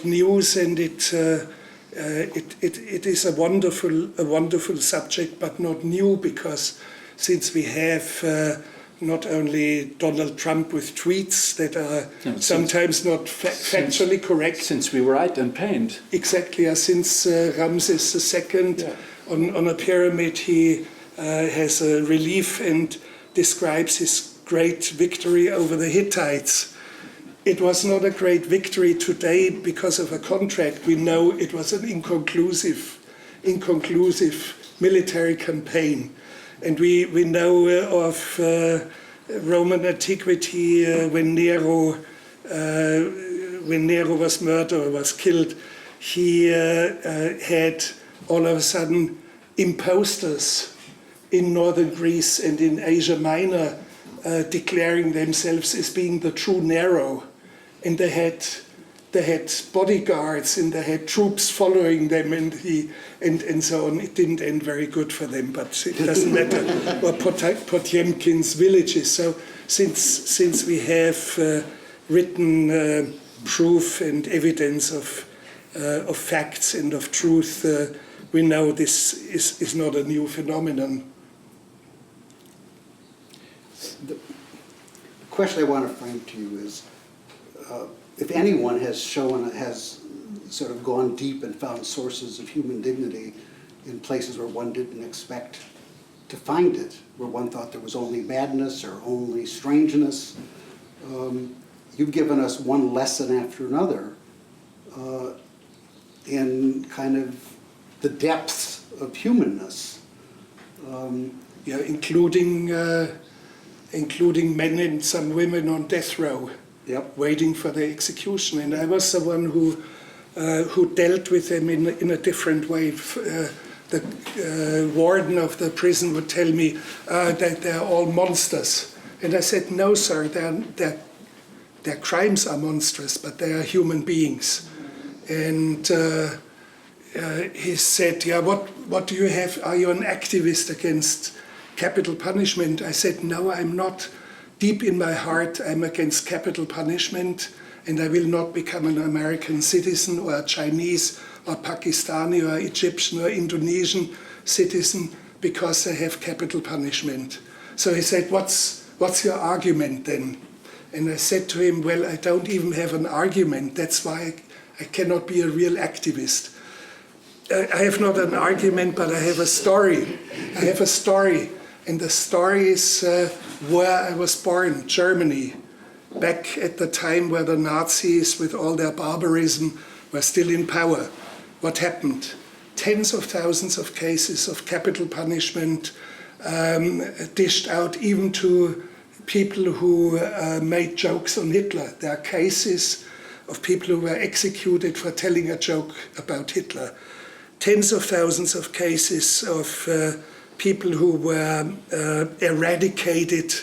news, and it is a wonderful subject, but not new, because since we have not only Donald Trump with tweets that are sometimes not factually correct. Since we write and paint. Exactly, since Ramses II on a pyramid, he has a relief and describes his great victory over the Hittites. It was not a great victory today because of a contract. We know it was an inconclusive military campaign. And we know of Roman antiquity when Nero was murdered or was killed, he had all of a sudden imposters in northern Greece and in Asia Minor declaring themselves as being the true Nero, and they had bodyguards and they had troops following them, and so on. It didn't end very good for them, but it doesn't matter. Or Potemkin's villages. So since we have written proof and evidence of facts and of truth, we know this is not a new phenomenon. The question I want to frame to you is, if anyone has sort of gone deep and found sources of human dignity in places where one didn't expect to find it, where one thought there was only madness or only strangeness, you've given us one lesson after another in kind of the depths of humanness. Including men and some women on death row, waiting for their execution. And I was the one who dealt with them in a different way. The warden of the prison would tell me that they're all monsters. And I said, no, sir, their crimes are monstrous, but they are human beings. And he said, what do you have? Are you an activist against capital punishment? I said, no, I'm not. Deep in my heart, I'm against capital punishment, and I will not become an American citizen or a Chinese or Pakistani or Egyptian or Indonesian citizen because they have capital punishment. So he said, what's your argument then? And I said to him, well, I don't even have an argument. That's why I cannot be a real activist. I have not an argument, but I have a story. I have a story. And the story is where I was born, Germany, back at the time where the Nazis, with all their barbarism, were still in power. What happened? Tens of thousands of cases of capital punishment dished out even to people who made jokes on Hitler. There are cases of people who were executed for telling a joke about Hitler. Tens of thousands of cases of people who were eradicated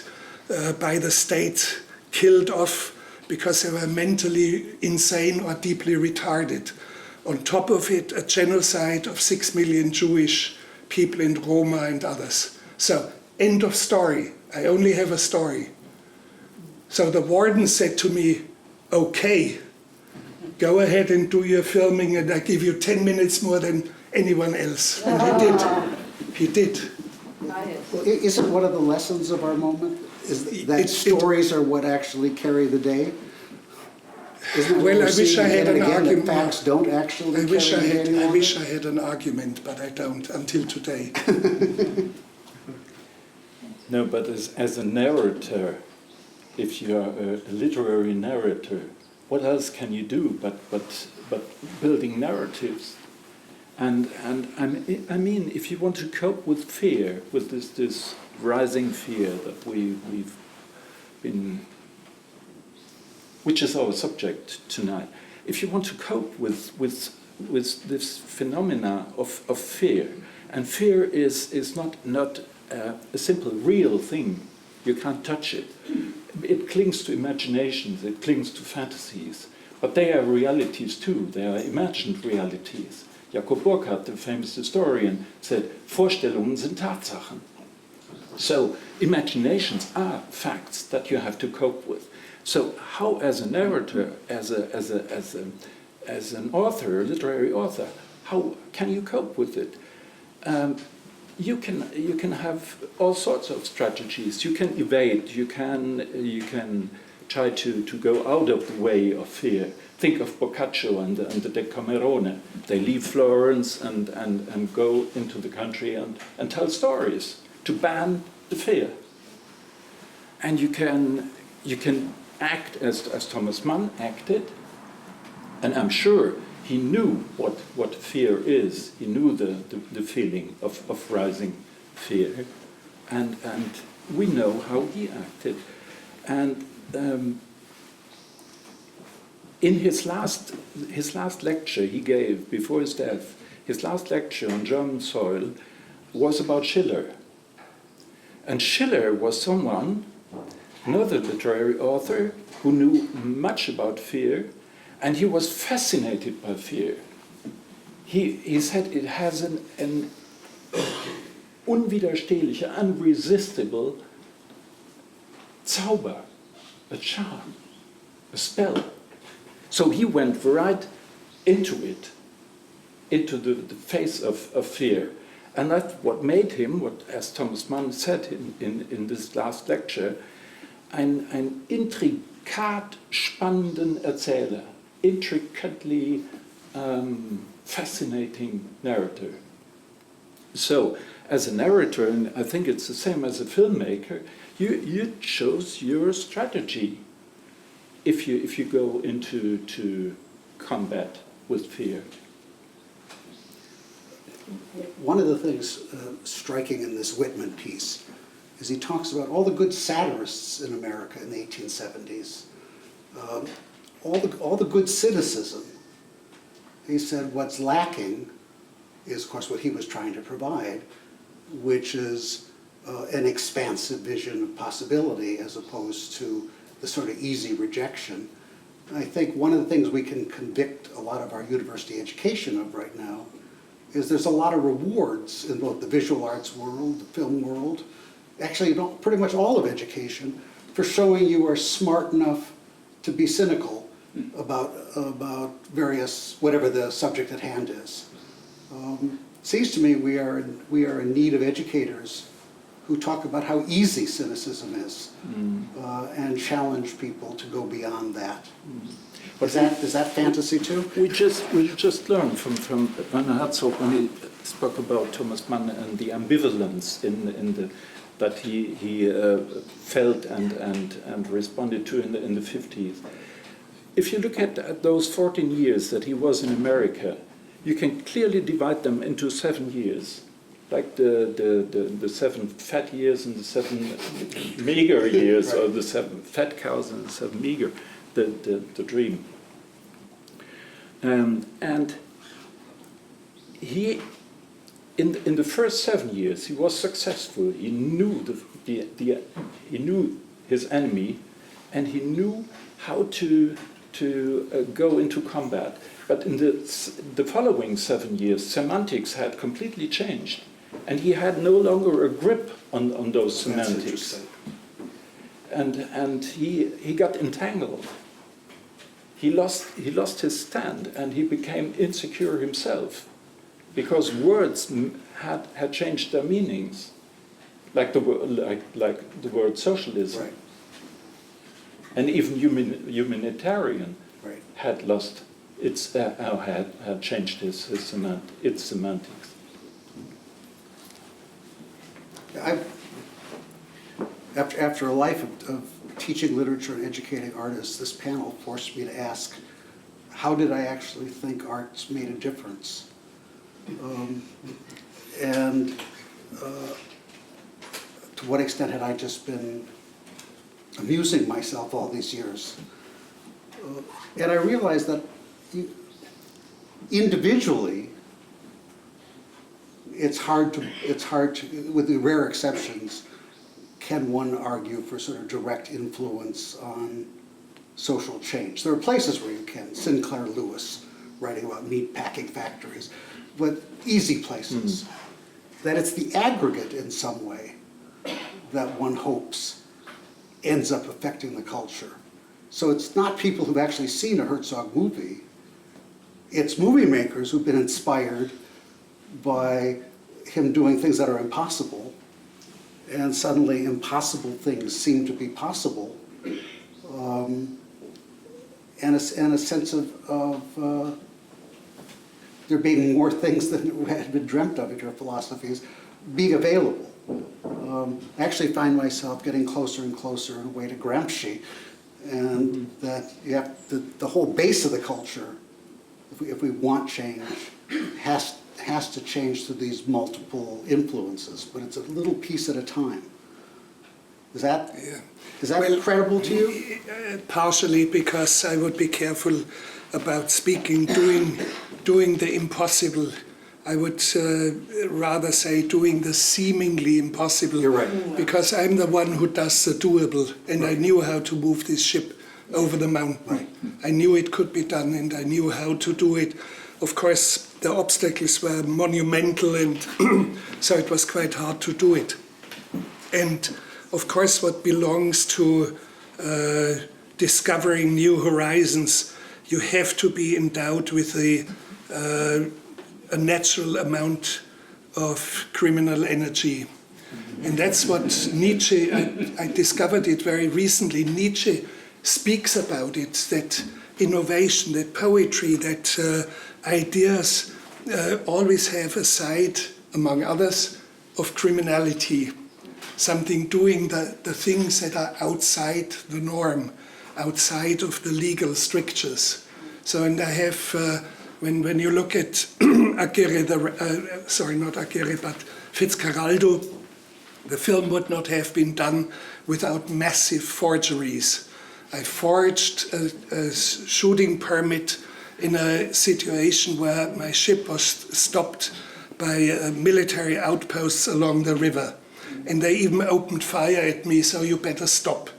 by the state, killed off because they were mentally insane or deeply retarded. On top of it, a genocide of 6 million Jewish people in Roma and others. So, end of story. I only have a story. So the warden said to me, okay, go ahead and do your filming and I give you 10 minutes more than anyone else. And he did. He did. Well, isn't one of the lessons of our moment is that stories are what actually carry the day? Well, I wish I had an argument. Facts don't actually carry the day. I wish I had an argument, but I don't until today. No, but as a narrator, if you are a literary narrator, what else can you do but building narratives? And I mean, if you want to cope with fear, with this rising fear that we've been, which is our subject tonight, if you want to cope with this phenomena of fear, and fear is not a simple real thing, you can't touch it. It clings to imaginations, it clings to fantasies, but they are realities too, they are imagined realities. Jakob Burckhardt, the famous historian, said, Vorstellungen sind Tatsachen. So imaginations are facts that you have to cope with. So how, as a narrator, as an author, a literary author, how can you cope with it? You can have all sorts of strategies. You can evade. You can try to go out of the way of fear. Think of Boccaccio and the Decamerone. They leave Florence and go into the country and tell stories to ban the fear. And you can act as Thomas Mann acted, and I'm sure he knew what fear is. He knew the feeling of rising fear, and we know how he acted. And in his last lecture he gave before his death, his last lecture on German soil was about Schiller. And Schiller was someone, another literary author, who knew much about fear, and he was fascinated by fear. He said it has an unwiderstehlicher, unresistible Zauber, a charm, a spell. So he went right into it, into the face of fear. And that's what made him, as Thomas Mann said in this last lecture, ein intrikat spannenden Erzähler, intricately fascinating narrator. So, as a narrator, and I think it's the same as a filmmaker, you chose your strategy if you go into combat with fear. One of the things striking in this Whitman piece is he talks about all the good satirists in America in the 1870s, all the good cynicism. He said what's lacking is, of course, what he was trying to provide, which is an expansive vision of possibility as opposed to the sort of easy rejection. And I think one of the things we can convict a lot of our university education of right now is there's a lot of rewards in both the visual arts world, the film world, actually pretty much all of education, for showing you are smart enough to be cynical about various, whatever the subject at hand is. Seems to me we are in need of educators who talk about how easy cynicism is and challenge people to go beyond that. Is that fantasy too? We just learned from Werner Herzog when he spoke about Thomas Mann and the ambivalence that he felt and responded to in the 50s. If you look at those 14 years that he was in America, you can clearly divide them into 7 years. like the 7 fat years and the 7 meager years, or the 7 fat cows and the 7 meager, the dream. And he, in the first 7 years, he was successful. He knew he knew his enemy, and he knew how to go into combat. But in the following 7 years, semantics had completely changed, and he had no longer a grip on those semantics. And he got entangled. He lost his stand, and he became insecure himself, because words had changed their meanings, like the word socialism, Right. And even humanitarian Right. had lost its had changed its semantics. After a life of teaching literature and educating artists, this panel forced me to ask, how did I actually think arts made a difference? And to what extent had I just been amusing myself all these years? And I realized that individually, it's hard to, with the rare exceptions, can one argue for sort of direct influence on social change. There are places where you can. Sinclair Lewis writing about meat packing factories, but easy places. That it's the aggregate in some way that one hopes ends up affecting the culture. So it's not people who've actually seen a Herzog movie. It's movie makers who've been inspired by him doing things that are impossible, and suddenly impossible things seem to be possible, and a sense of there being more things than had been dreamt of in your philosophies being available. I actually find myself getting closer and closer in a way to Gramsci, and that you have the whole base of the culture, if we want change, has to change through these multiple influences, but it's a little piece at a time. Is that credible to you? Partially, because I would be careful about speaking, doing the impossible. I would rather say doing the seemingly impossible. You're right. Because I'm the one who does the doable, and I knew how to move this ship over the mountain. Right. I knew it could be done, and I knew how to do it. Of course, the obstacles were monumental, and so it was quite hard to do it. And of course, what belongs to discovering new horizons, you have to be endowed with a natural amount of criminal energy. And that's what Nietzsche, I discovered it very recently, Nietzsche speaks about it, that innovation, that poetry, that ideas always have a side, among others, of criminality. Something doing the things that are outside the norm, outside of the legal strictures. So, and I have, when you look at Aguirre, not Aguirre, but Fitzcarraldo, the film would not have been done without massive forgeries. I forged a shooting permit in a situation where my ship was stopped by military outposts along the river. And they even opened fire at me, so you better stop.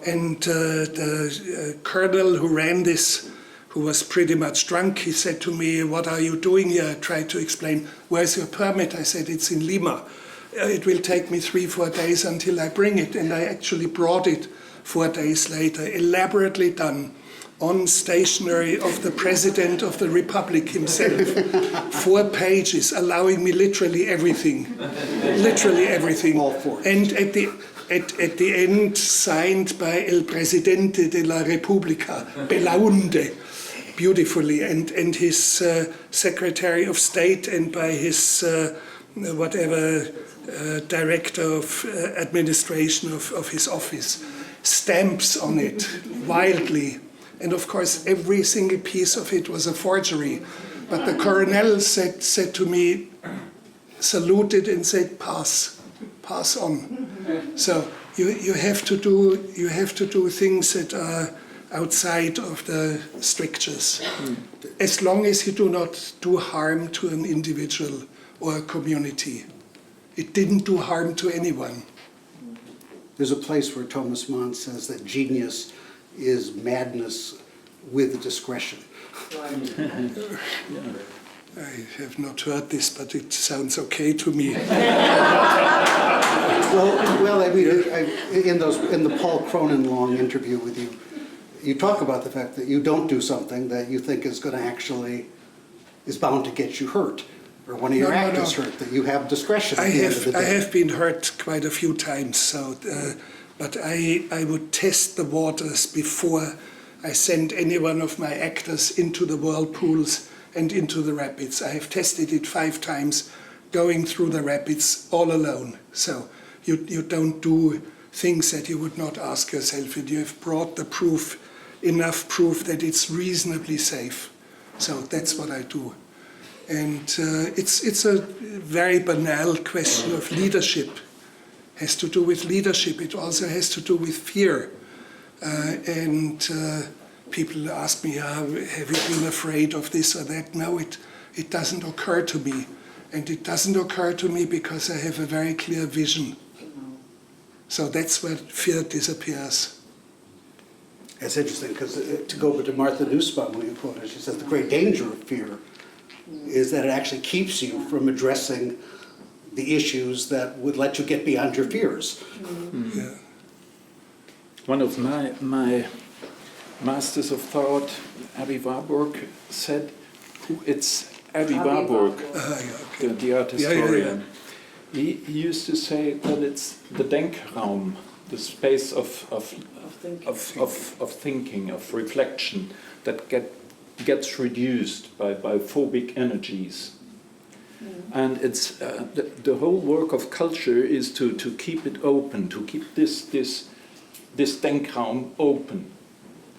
And the colonel who ran this, who was pretty much drunk, he said to me, "What are you doing here?" I tried to explain, "Where's your permit?" I said, "It's in Lima. It will take me 3-4 days until I bring it." And I actually brought it 4 days later, elaborately done, on stationery of the President of the Republic himself. 4 pages, allowing me literally everything. Literally everything. All 4. And at the end, signed by El Presidente de la República, Belaunde, beautifully, and his Secretary of State, and by his director of administration of his office. Stamps on it, wildly. And of course, every single piece of it was a forgery. But the colonel said to me, saluted and said, pass on. So you have to do things that are outside of the strictures, as long as you do not do harm to an individual or a community. It didn't do harm to anyone. There's a place where Thomas Mann says that genius is madness with discretion. I have not heard this, but it sounds okay to me. Well, I mean, in the Paul Cronin-Long interview with you, you talk about the fact that you don't do something that you think is bound to get you hurt, or one of your actors hurt, that you have discretion at the end of the day. I have been hurt quite a few times, so, but I would test the waters before I send any one of my actors into the whirlpools and into the rapids. I have tested it 5 times, going through the rapids all alone. So you don't do things that you would not ask yourself, and you have brought the proof, enough proof that it's reasonably safe. So that's what I do. And it's a very banal question of leadership. It has to do with leadership. It also has to do with fear. People ask me, have you been afraid of this or that? No, it doesn't occur to me. And it doesn't occur to me because I have a very clear vision. So that's where fear disappears. It's interesting, because to go to Martha Nussbaum, when you quote her, she says the great danger of fear is that it actually keeps you from addressing the issues that would let you get beyond your fears. Yeah. One of my masters of thought, Avi Warburg, said, it's Avi Warburg, the art historian. He used to say that it's the Denkraum, the space of thinking, of reflection, that gets reduced by phobic energies. And it's the whole work of culture is to keep it open, to keep this Denkraum open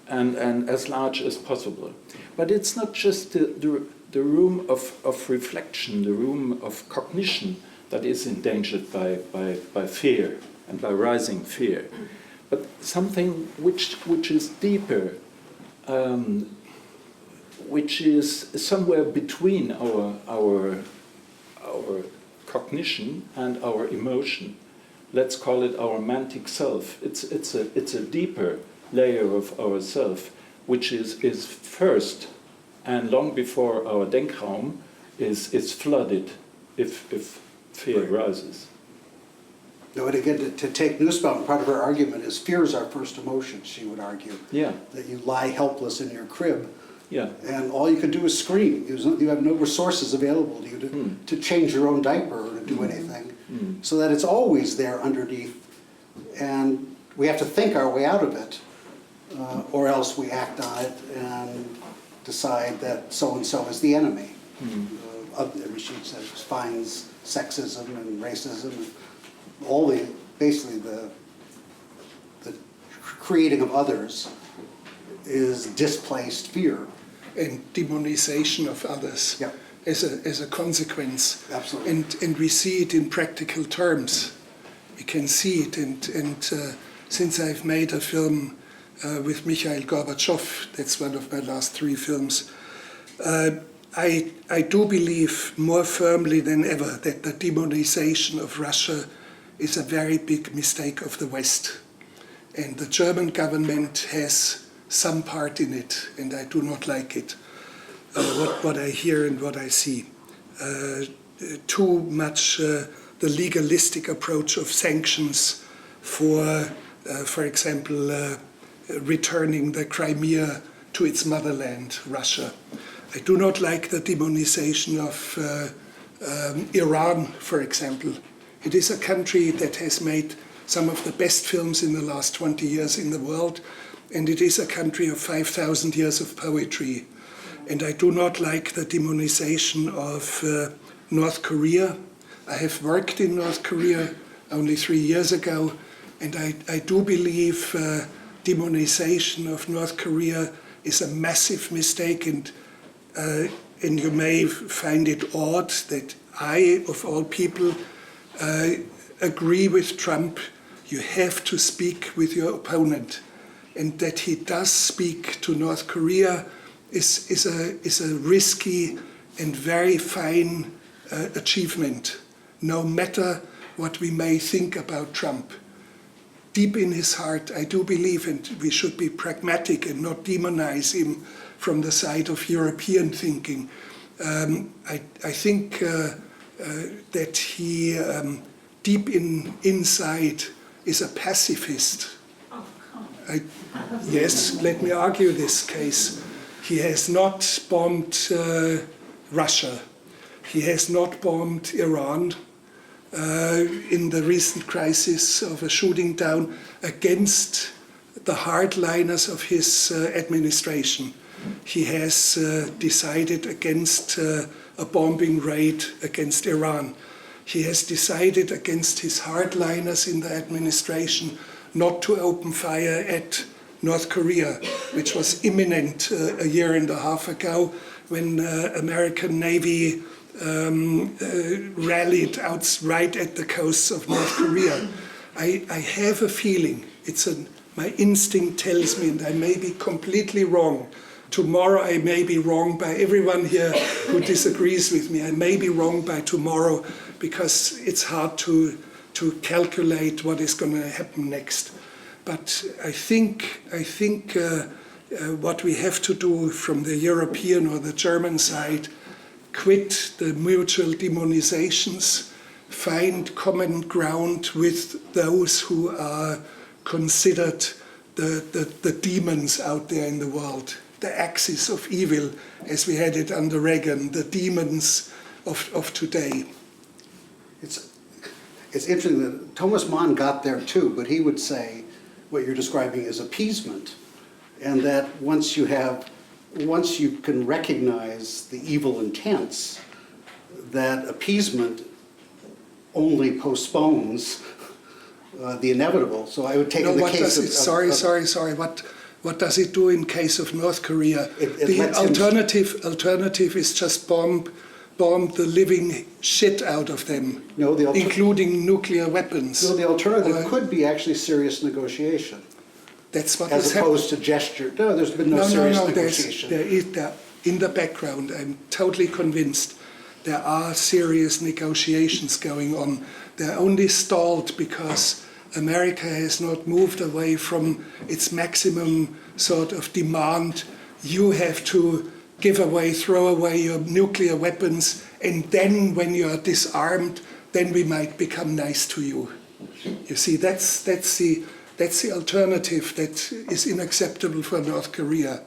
and as large as possible. But it's not just the room of reflection, the room of cognition that is endangered by fear and by rising fear, but something which is deeper, which is somewhere between our cognition and our emotion. Let's call it our romantic self. It's a deeper layer of ourself, which is first and long before our Denkraum is flooded if fear rises. No, and again, to take Nussbaum, part of her argument is fear is our first emotion, she would argue. Yeah. That you lie helpless in your crib. Yeah. And all you can do is scream. You have no resources available to you to change your own diaper or to do anything. So that it's always there underneath. And we have to think our way out of it, or else we act on it and decide that so-and-so is the enemy. She finds sexism and racism and all basically the creating of others is displaced fear. And demonization of others. Yeah. As a consequence. Absolutely. And we see it in practical terms. We can see it, and since I've made a film with Mikhail Gorbachev, that's one of my last 3 films, I do believe more firmly than ever that the demonization of Russia is a very big mistake of the West. And the German government has some part in it, and I do not like it. What I hear and what I see. Too much the legalistic approach of sanctions for example, returning the Crimea to its motherland, Russia. I do not like the demonization of Iran, for example. It is a country that has made some of the best films in the last 20 years in the world, and it is a country of 5,000 years of poetry. And I do not like the demonization of North Korea. I have worked in North Korea only 3 years ago, and I do believe demonization of North Korea is a massive mistake, and you may find it odd that I, of all people, agree with Trump. You have to speak with your opponent. And that he does speak to North Korea is a risky and very fine achievement, no matter what we may think about Trump. Deep in his heart, I do believe, and we should be pragmatic and not demonize him from the side of European thinking. I think that he, deep inside, is a pacifist. Yes, let me argue this case. He has not bombed Russia. He has not bombed Iran in the recent crisis of a shooting down against the hardliners of his administration. He has decided against a bombing raid against Iran. He has decided against his hardliners in the administration not to open fire at North Korea, which was imminent a year and a half ago when American Navy rallied out right at the coasts of North Korea. I have a feeling, my instinct tells me, and I may be completely wrong. Tomorrow I may be wrong by everyone here who disagrees with me. I may be wrong by tomorrow because it's hard to calculate what is going to happen next. But I think what we have to do from the European or the German side, quit the mutual demonizations, find common ground with those who are considered the demons out there in the world, the axis of evil, as we had it under Reagan, the demons of today. It's interesting that Thomas Mann got there too, but he would say what you're describing is appeasement, and that once you can recognize the evil intents, that appeasement only postpones the inevitable. So I would take in the case of... Sorry. What does it do in case of North Korea? The alternative is just bomb the living shit out of them, including nuclear weapons. No, the alternative could be actually serious negotiation. That's what as opposed to gesture. No, there's been no serious negotiation. There in the background, I'm totally convinced there are serious negotiations going on. They're only stalled because America has not moved away from its maximum sort of demand. You have to throw away your nuclear weapons, and then when you are disarmed, then we might become nice to you. You see, that's the alternative that is unacceptable for North Korea.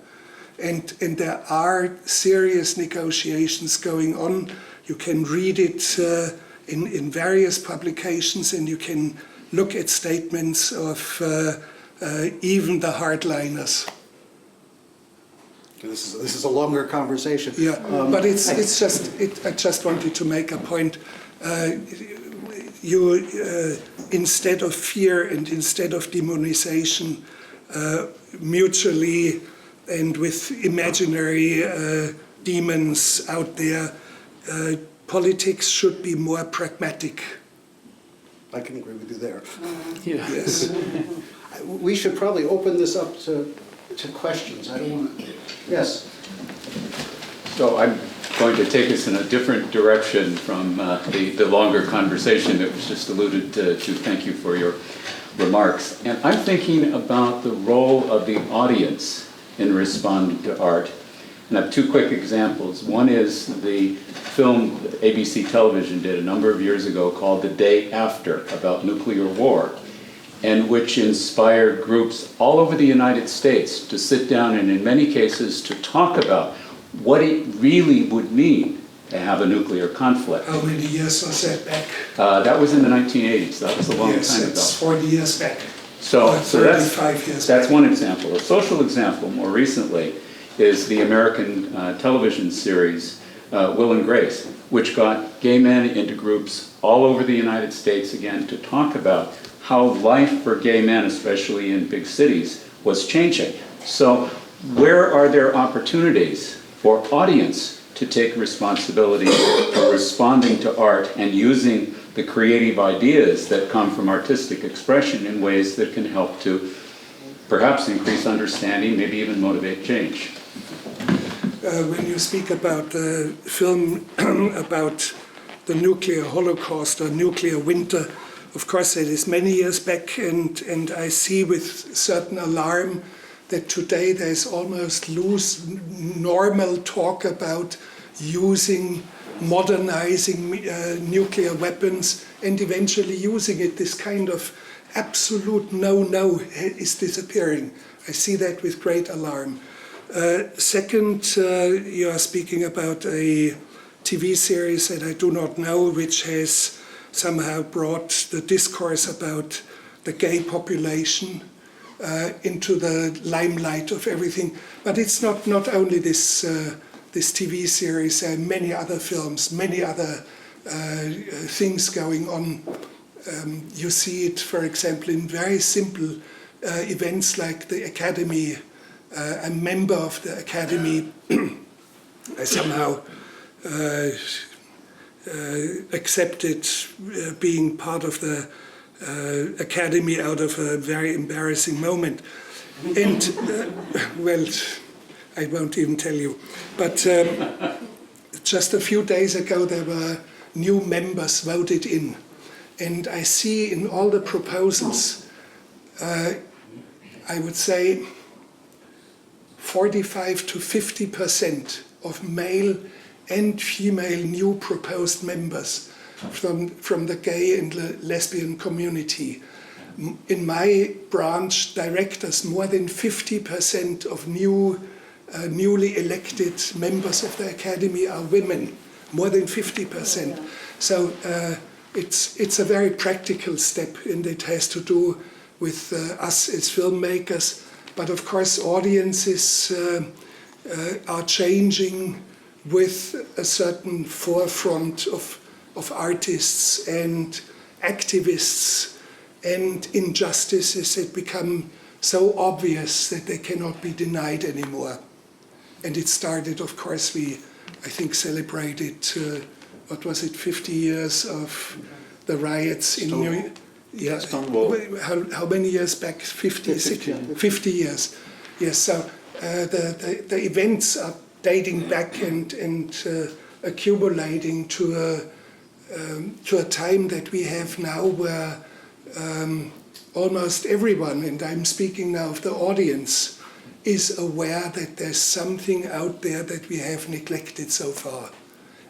And there are serious negotiations going on. You can read it in various publications, and you can look at statements of even the hardliners. This is a longer conversation. Yeah, but I just wanted to make a point. Instead of fear and instead of demonization, mutually and with imaginary demons out there, politics should be more pragmatic. I can agree with you there. Yeah. Yes. We should probably open this up to questions. I don't want to... Yes. So I'm going to take us in a different direction from the longer conversation that was just alluded to. Thank you for your remarks. And I'm thinking about the role of the audience in responding to art. And I have two quick examples. One is the film that ABC Television did a number of years ago called The Day After, about nuclear war, and which inspired groups all over the United States to sit down and in many cases to talk about what it really would mean to have a nuclear conflict. How many years was that back? That was in the 1980s. That was a long time ago. Yes, it's 40 years back. So 35 years that's back. one example. A social example more recently is the American television series Will and Grace, which got gay men into groups all over the United States again to talk about how life for gay men, especially in big cities, was changing. So where are there opportunities for audience to take responsibility for responding to art and using the creative ideas that come from artistic expression in ways that can help to perhaps increase understanding, maybe even motivate change. When you speak about the film about the nuclear holocaust or nuclear winter, of course it is many years back, and I see with certain alarm that today there's almost loose normal talk about using, modernizing nuclear weapons and eventually using it. This kind of absolute no is disappearing. I see that with great alarm. Second, you are speaking about a TV series that I do not know, which has somehow brought the discourse about the gay population into the limelight of everything. But it's not only this TV series, there are many other films, many other things going on. You see it, for example, in very simple events like the Academy. A member of the Academy. I somehow accepted being part of the Academy out of a very embarrassing moment. And, well, I won't even tell you. But just a few days ago, there were new members voted in. And I see in all the proposals, I would say, 45 to 50% of male and female new proposed members from the gay and lesbian community. In my branch, directors, more than 50% of newly elected members of the Academy are women, more than 50%. So it's a very practical step, and it has to do with us as filmmakers. But of course, audiences are changing with a certain forefront of artists and activists, and injustices that become so obvious that they cannot be denied anymore. And it started, of course, I think, celebrated, 50 years of the riots in New York. Yeah, how many years back? 50, 50 years. Yes, so the events are dating back and accumulating to a time that we have now where almost everyone, and I'm speaking now of the audience, is aware that there's something out there that we have neglected so far.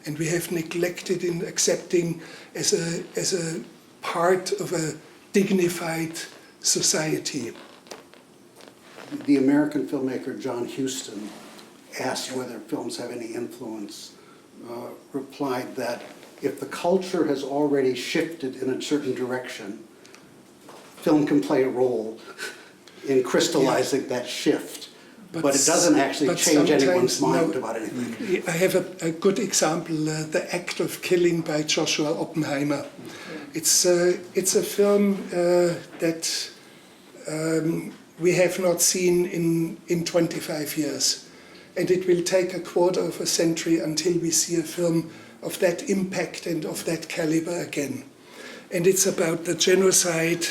And we have neglected in accepting as a part of a dignified society. The American filmmaker John Huston, asked whether films have any influence, replied that if the culture has already shifted in a certain direction, film can play a role in crystallizing that shift. But it doesn't actually change anyone's mind about anything. I have a good example, The Act of Killing by Joshua Oppenheimer. It's a film that we have not seen in 25 years. And it will take a quarter of a century until we see a film of that impact and of that caliber again. And it's about the genocide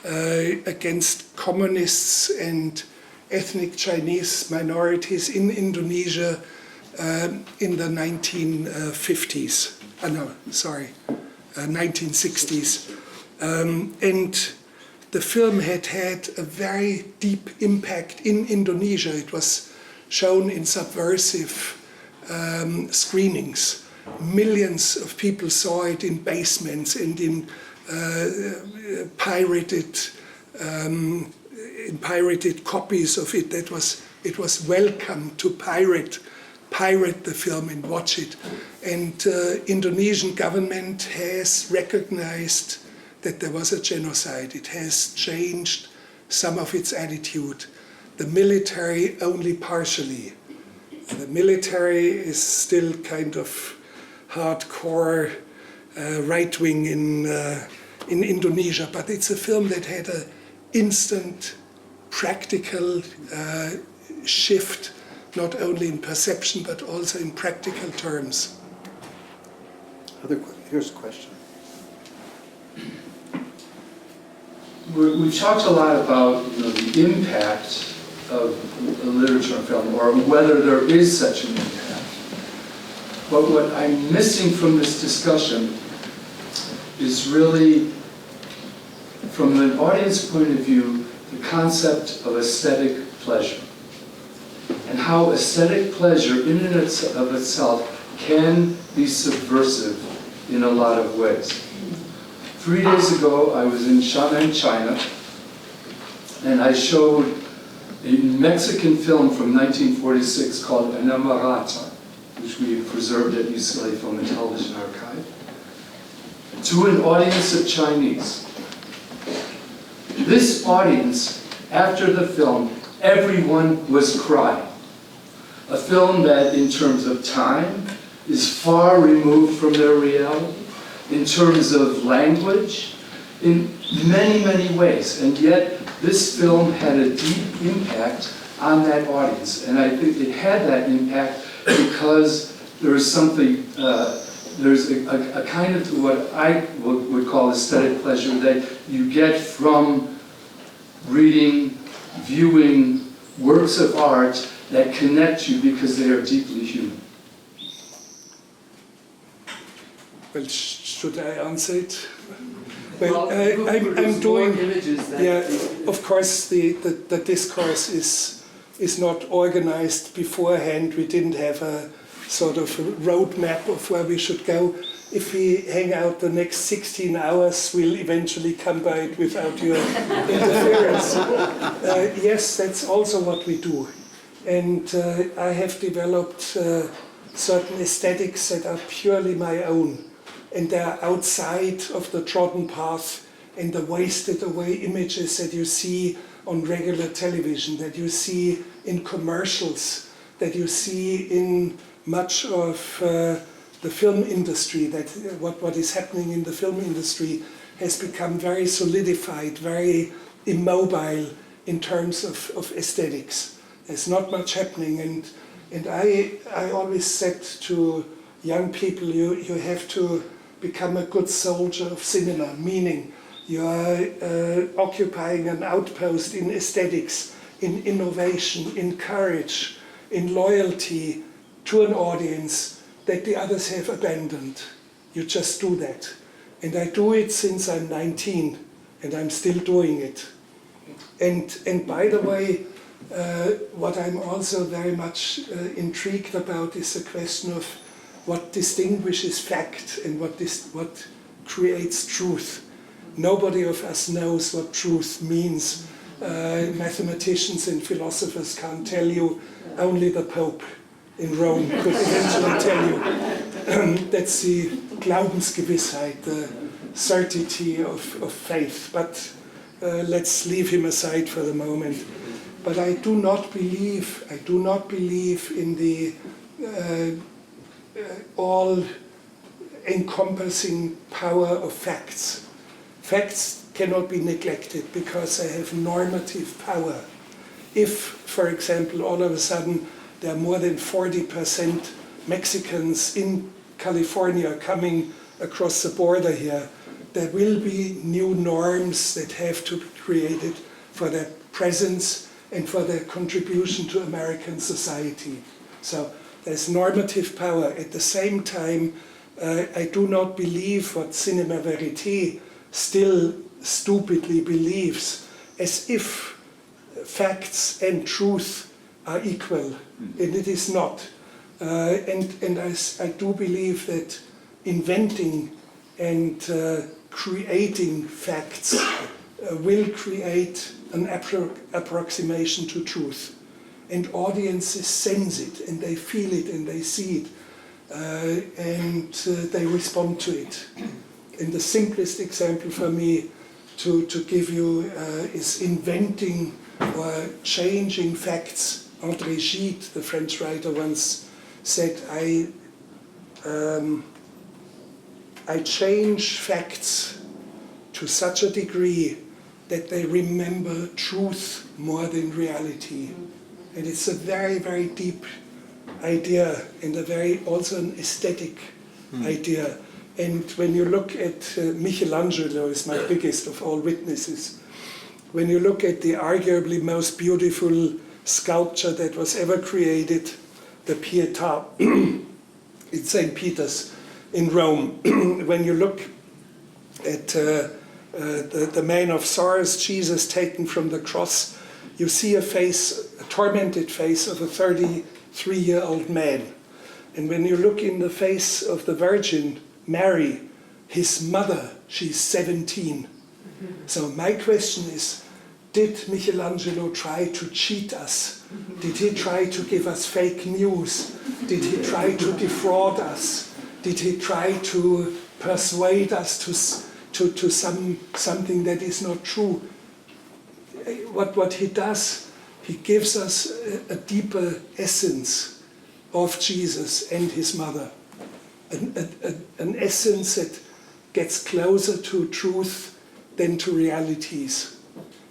against communists and ethnic Chinese minorities in Indonesia in the 1950s. 1960s. And the film had a very deep impact in Indonesia. It was shown in subversive screenings. Millions of people saw it in basements and in pirated copies of it. It was welcome to pirate the film and watch it. And Indonesian government has recognized that there was a genocide. It has changed some of its attitude. The military only partially. The military is still kind of hardcore right-wing in Indonesia, but it's a film that had an instant practical shift not only in perception but also in practical terms. Here's a question. We've talked a lot about the impact of literature and film, or whether there is such an impact. But what I'm missing from this discussion is really, from an audience point of view, the concept of aesthetic pleasure, and how aesthetic pleasure in and of itself can be subversive in a lot of ways. 3 days ago, I was in Shanghai, China, and I showed a Mexican film from 1946 called Enamorata, which we preserved at UCLA Film and Television Archive, to an audience of Chinese. This audience, after the film, everyone was crying. A film that, in terms of time, is far removed from their reality, in terms of language, in many, many ways. And yet, this film had a deep impact on that audience. And I think it had that impact because there is something, there's a kind of what I would call aesthetic pleasure that you get from reading, viewing works of art that connect you because they are deeply human. Well, should I answer it? Well, I'm doing. Yeah, of course, the discourse is not organized beforehand. We didn't have a sort of a roadmap of where we should go. If we hang out the next 16 hours, we'll eventually come by it without your interference. Yes, that's also what we do. And I have developed certain aesthetics that are purely my own. And they're outside of the trodden path and the wasted away images that you see on regular television, that you see in commercials, that you see in much of the film industry, that what is happening in the film industry has become very solidified, very immobile in terms of aesthetics. There's not much happening, and I always said to young people, you have to become a good soldier of cinema, meaning you are occupying an outpost in aesthetics, in innovation, in courage, in loyalty to an audience that the others have abandoned. You just do that. And I do it since I'm 19, and I'm still doing it. And by the way, what I'm also very much intrigued about is the question of what distinguishes fact and what creates truth. Nobody of us knows what truth means. Mathematicians and philosophers can't tell you. Only the Pope in Rome could eventually tell you. That's the Glaubensgewissheit, the certainty of faith. But let's leave him aside for the moment. But I do not believe in the all-encompassing power of facts. Facts cannot be neglected because they have normative power. If, for example, all of a sudden there are more than 40% Mexicans in California coming across the border here, there will be new norms that have to be created for their presence and for their contribution to American society. So there's normative power. At the same time, I do not believe what Cinema Verité still stupidly believes, as if facts and truth are equal, and it is not. And I do believe that inventing and creating facts will create an approximation to truth. And audiences sense it, and they feel it, and they see it, and they respond to it. And the simplest example for me to give you is inventing or changing facts. André Gide, the French writer, once said, I change facts to such a degree that they remember truth more than reality. And it's a very, very deep idea, and also an aesthetic idea. And when you look at Michelangelo, is my biggest of all witnesses. When you look at the arguably most beautiful sculpture that was ever created, the Pietà in St. Peter's in Rome, when you look at the Man of Sorrows, Jesus taken from the cross, you see a tormented face of a 33-year-old man. And when you look in the face of the Virgin Mary, his mother, she's 17. So my question is, did Michelangelo try to cheat us? Did he try to give us fake news? Did he try to defraud us? Did he try to persuade us to something that is not true? What he does, he gives us a deeper essence of Jesus and his mother. An essence that gets closer to truth than to realities.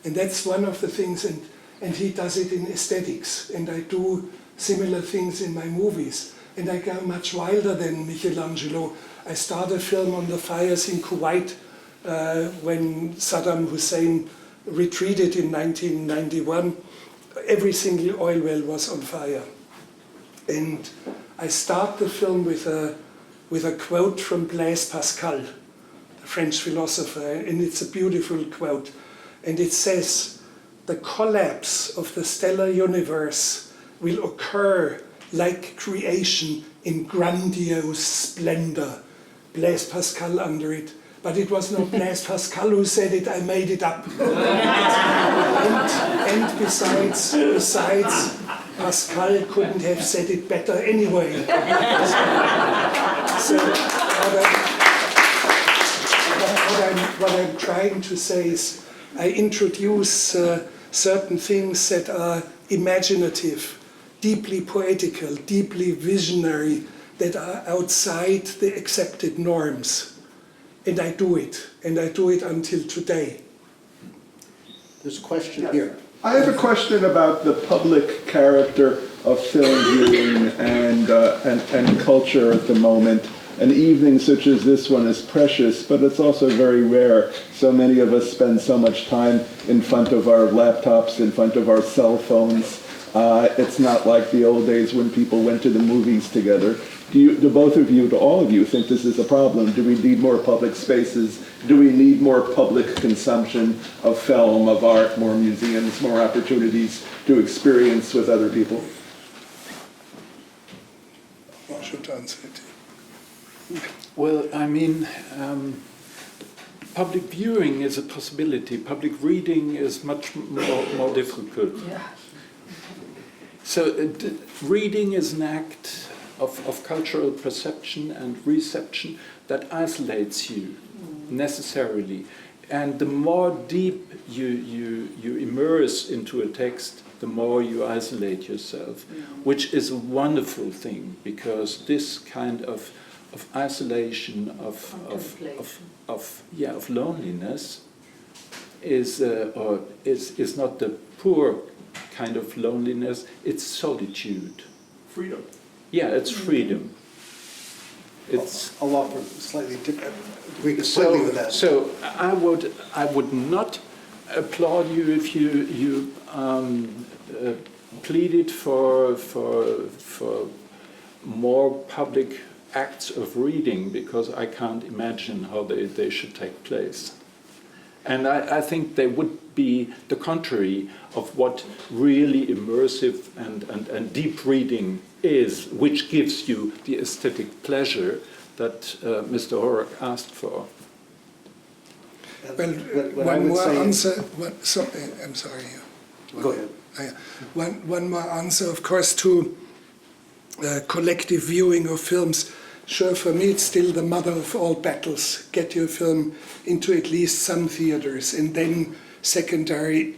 And that's one of the things, and he does it in aesthetics, and I do similar things in my movies. And I go much wilder than Michelangelo. I start a film on the fires in Kuwait when Saddam Hussein retreated in 1991. Every single oil well was on fire. And I start the film with a quote from Blaise Pascal, the French philosopher, and it's a beautiful quote. And it says, "The collapse of the stellar universe will occur like creation in grandiose splendor." Blaise Pascal under it. But it was not Blaise Pascal who said it, I made it up. and besides, Pascal couldn't have said it better anyway. So what I'm trying to say is, I introduce certain things that are imaginative, deeply poetical, deeply visionary, that are outside the accepted norms. And I do it until today. There's a question here. I have a question about the public character of film viewing and culture at the moment. An evening such as this one is precious, but it's also very rare. So many of us spend so much time in front of our laptops, in front of our cell phones. It's not like the old days when people went to the movies together. Do both of you, do all of you, think this is a problem? Do we need more public spaces? Do we need more public consumption of film, of art, more museums, more opportunities to experience with other people? I should answer it. Well, I mean, public viewing is a possibility. Public reading is much more difficult. Yeah. So reading is an act of cultural perception and reception that isolates you necessarily. And the more deep you immerse into a text, the more you isolate yourself, which is a wonderful thing, because this kind of isolation, of loneliness is not the poor kind of loneliness, it's solitude. Freedom. Yeah, it's freedom. It's I'll offer slightly different, agree completely with that. So I would not applaud you if you pleaded for more public acts of reading, because I can't imagine how they should take place. And I think they would be the contrary of what really immersive and deep reading is, which gives you the aesthetic pleasure that Mr. Horak asked for. Well, one more answer. I'm sorry. Go ahead. One more answer, of course, to collective viewing of films. Sure, for me, it's still the mother of all battles. Get your film into at least some theaters, and then secondary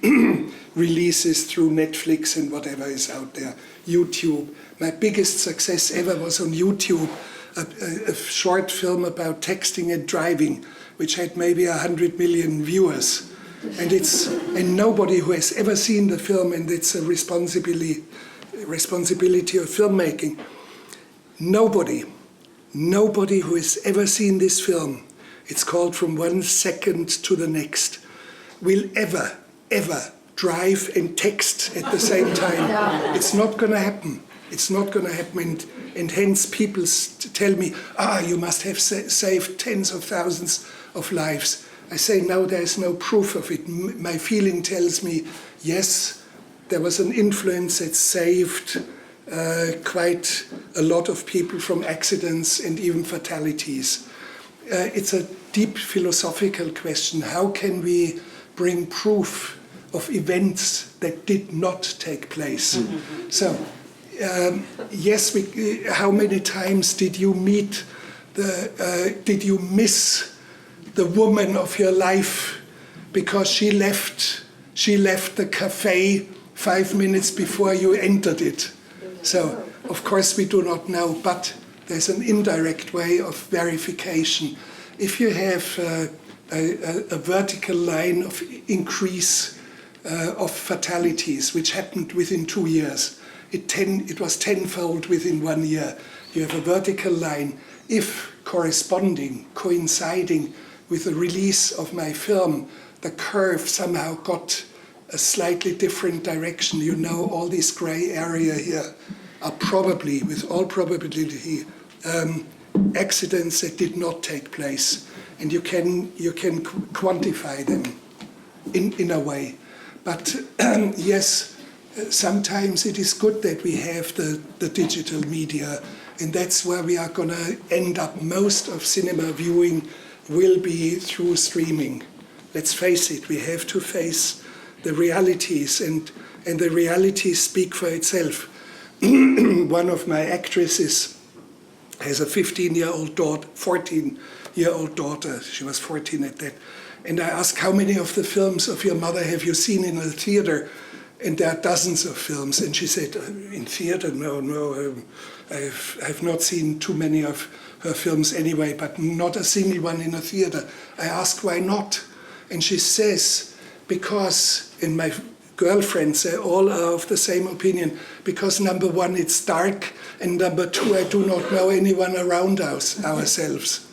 releases through Netflix and whatever is out there. YouTube. My biggest success ever was on YouTube, a short film about texting and driving, which had maybe 100 million viewers. And nobody who has ever seen the film, and it's a responsibility of filmmaking, nobody who has ever seen this film, it's called From One Second to the Next, will ever drive and text at the same time. It's not going to happen. It's not going to happen. And hence people tell me, you must have saved tens of thousands of lives. I say, no, there's no proof of it. My feeling tells me, yes, there was an influence that saved quite a lot of people from accidents and even fatalities. It's a deep philosophical question. How can we bring proof of events that did not take place? Mm-hmm. So, yes, how many times did you miss the woman of your life because she left the cafe 5 minutes before you entered it? So, of course, we do not know, but there's an indirect way of verification. If you have a vertical line of increase of fatalities, which happened within 2 years, it was tenfold within 1 year. You have a vertical line. If coinciding with the release of my film, the curve somehow got a slightly different direction. You know, all this gray area here are probably, with all probability, accidents that did not take place, and you can quantify them in a way. But yes, sometimes it is good that we have the digital media, and that's where we are going to end up. Most of cinema viewing will be through streaming. Let's face it, we have to face the realities, and the realities speak for itself. One of my actresses has a 14-year-old daughter. She was 14 at that. And I asked, how many of the films of your mother have you seen in a theater? And there are dozens of films. And she said, in theater, no, I've not seen too many of her films anyway, but not a single one in a theater. I asked, why not? And she says, because, and my girlfriends, they all are of the same opinion, because number one, it's dark, and number two, I do not know anyone around ourselves.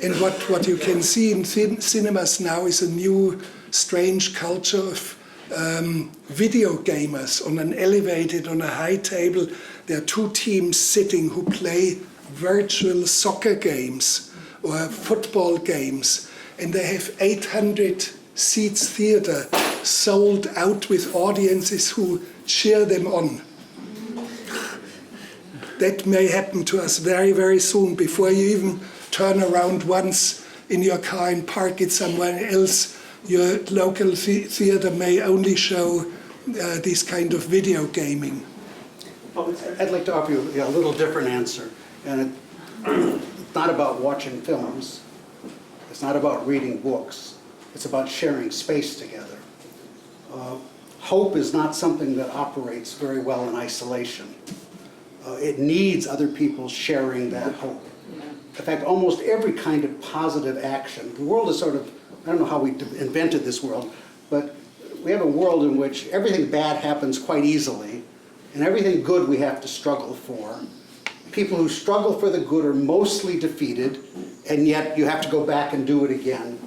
And what you can see in cinemas now is a new, strange culture of video gamers on an elevated, on a high table. There are two teams sitting who play virtual soccer games or football games, and they have 800 seats theater sold out with audiences who cheer them on. That may happen to us very, very soon. Before you even turn around once in your car and park it somewhere else, your local theater may only show this kind of video gaming. Well, I'd like to offer you a little different answer. And it's not about watching films. It's not about reading books. It's about sharing space together. Hope is not something that operates very well in isolation. It needs other people sharing that hope. In fact, almost every kind of positive action, the world is sort of, I don't know how we invented this world, but we have a world in which everything bad happens quite easily, and everything good we have to struggle for. People who struggle for the good are mostly defeated, and yet you have to go back and do it again.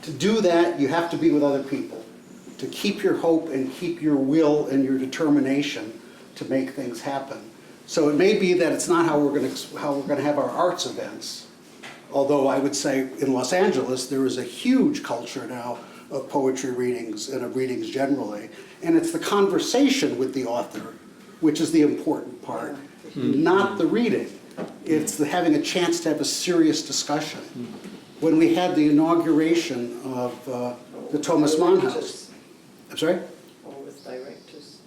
To do that, you have to be with other people, to keep your hope and keep your will and your determination to make things happen. So it may be that it's not how we're going to have our arts events, although I would say in Los Angeles there is a huge culture now of poetry readings and of readings generally, and it's the conversation with the author which is the important part, not the reading. It's the having a chance to have a serious discussion. When we had the inauguration of the Thomas Mann House, I'm sorry? Or with directors.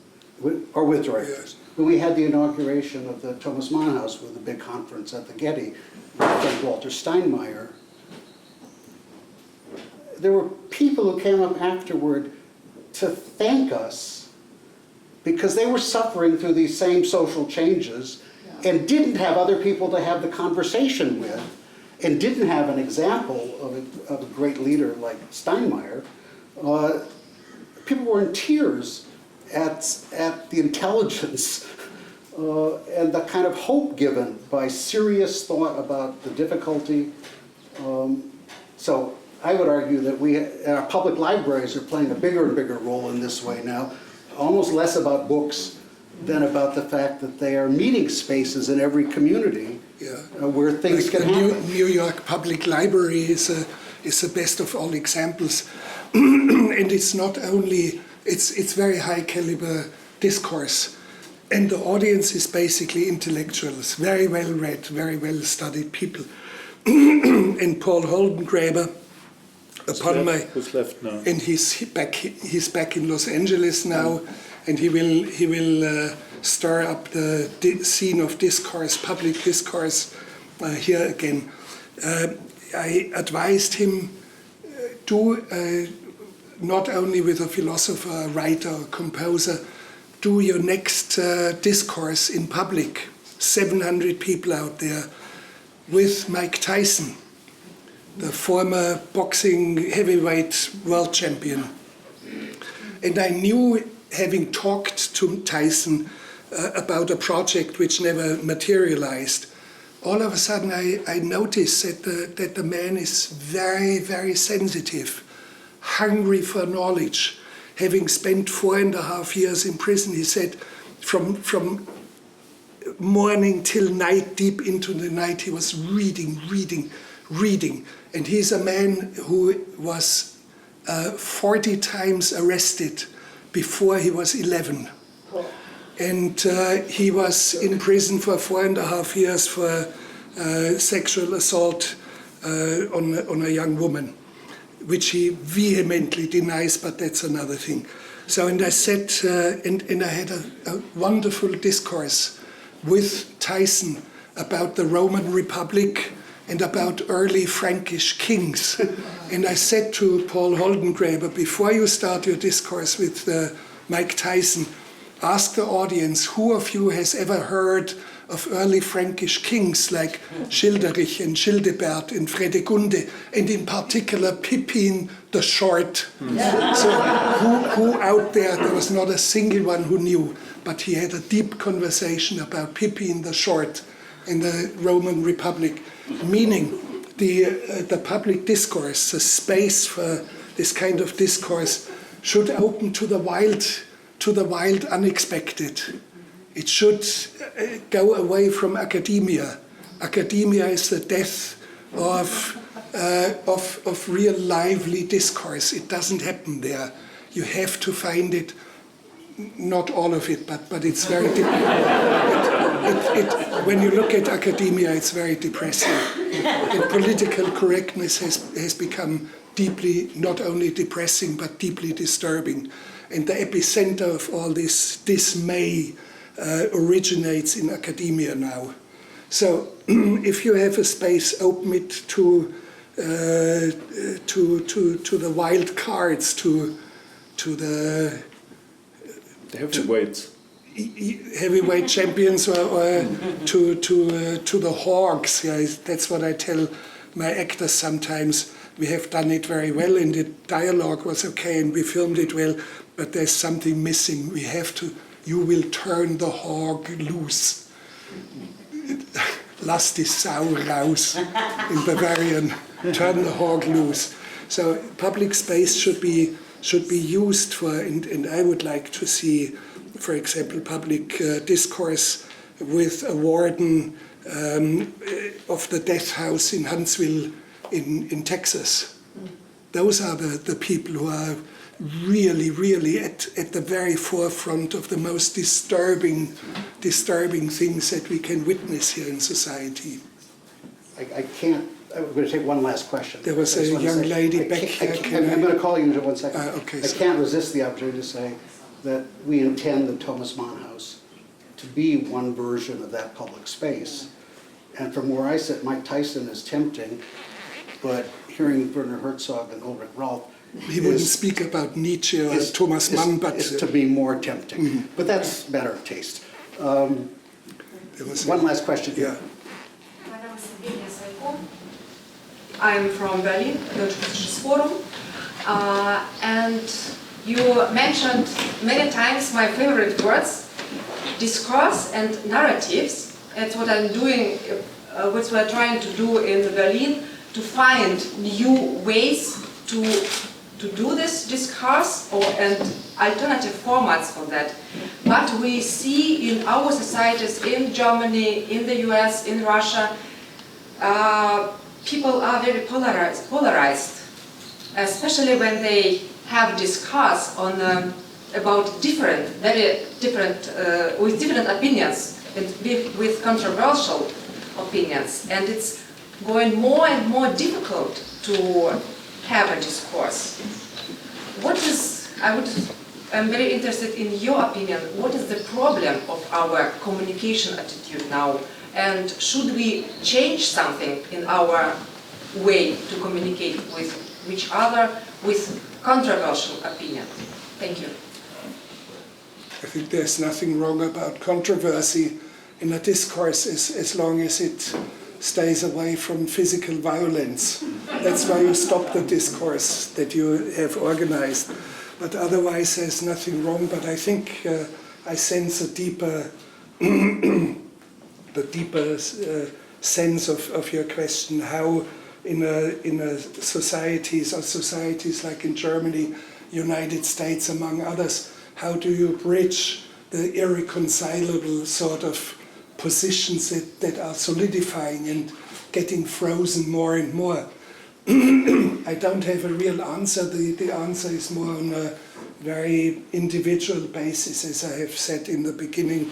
Or with directors. When we had the inauguration of the Thomas Mann House with a big conference at the Getty, with Walter Steinmeier, there were people who came up afterward to thank us because they were suffering through these same social changes and didn't have other people to have the conversation with, and didn't have an example of a great leader like Steinmeier people were in tears at the intelligence and the kind of hope given by serious thought about the difficulty. So I would argue that our public libraries are playing a bigger and bigger role in this way now, almost less about books than about the fact that they are meeting spaces in every community where things like can happen. New York Public Library is the best of all examples. And it's not only, it's very high caliber discourse. And the audience is basically intellectuals, very well read, very well studied people. And Paul Holdengraber, who's left now? and he's back in Los Angeles now, and he will stir up the scene of discourse, public discourse here again. I advised him not only with a philosopher, writer, composer, do your next discourse in public, 700 people out there, with Mike Tyson, the former boxing heavyweight world champion. And I knew, having talked to Tyson about a project which never materialized, all of a sudden I noticed that the man is very, very sensitive, hungry for knowledge. Having spent 4.5 years in prison, he said, from morning till night, deep into the night, he was reading. And he's a man who was 40 times arrested before he was 11. And he was in prison for 4.5 years for sexual assault on a young woman, which he vehemently denies, but that's another thing. So, and I said, and I had a wonderful discourse with Tyson about the Roman Republic and about early Frankish kings. And I said to Paul Holdengraber, before you start your discourse with Mike Tyson, ask the audience, who of you has ever heard of early Frankish kings like Childerich and Childebert and Fredegunde, and in particular Pippin the Short. So who out there was not a single one who knew, but he had a deep conversation about Pippin the Short in the Roman Republic, meaning the public discourse, the space for this kind of discourse should open to the wild unexpected. It should go away from academia. Academia is the death of real lively discourse. It doesn't happen there. You have to find it, not all of it, but it's very when you look at academia, it's very depressing. And political correctness has become deeply, not only depressing, but deeply disturbing. And the epicenter of all this dismay originates in academia now. So if you have a space, open it to the wild cards, to the heavyweights, heavyweight champions, or to the hogs. Yeah, that's what I tell my actors sometimes. We have done it very well, and the dialogue was okay, and we filmed it well, but there's something missing. You will turn the hog loose. Lass die Sau raus in Bavarian. Turn the hog loose. So public space should be used for, and I would like to see, for example, public discourse with a warden of the death house in Huntsville in Texas. Those are the people who are really at the very forefront of the most disturbing things that we can witness here in society. I can't, I'm going to take one last question. There was a young lady back here. I'm going to call you in one second. Okay, I can't resist the opportunity to say that we intend the Thomas Mann House to be one version of that public space. And from where I sit, Mike Tyson is tempting, but hearing Werner Herzog and Ulrich Raulff, he wouldn't speak about Nietzsche or Thomas Mann, but is to be more tempting. But that's matter of taste. One last question. Yeah. My name is Heike. I'm from Berlin, Deutsches Forum. And you mentioned many times my favorite words, discourse and narratives. That's what I'm doing, what we're trying to do in Berlin, to find new ways to do this discourse and alternative formats for that. But we see in our societies, in Germany, in the US, in Russia, people are very polarized, especially when they have discuss on about very different with different opinions and with controversial opinions, and it's going more and more difficult to have a discourse. I'm very interested in your opinion. What is the problem of our communication attitude now? And should we change something in our way to communicate with each other with controversial opinion? Thank you. I think there's nothing wrong about controversy in a discourse as long as it stays away from physical violence. That's why you stop the discourse that you have organized. But otherwise there's nothing wrong. But I think I sense a deeper sense of your question, how in societies like in Germany, United States, among others, how do you bridge the irreconcilable sort of positions that are solidifying and getting frozen more and more? I don't have a real answer. The answer is more on a very individual basis, as I have said in the beginning.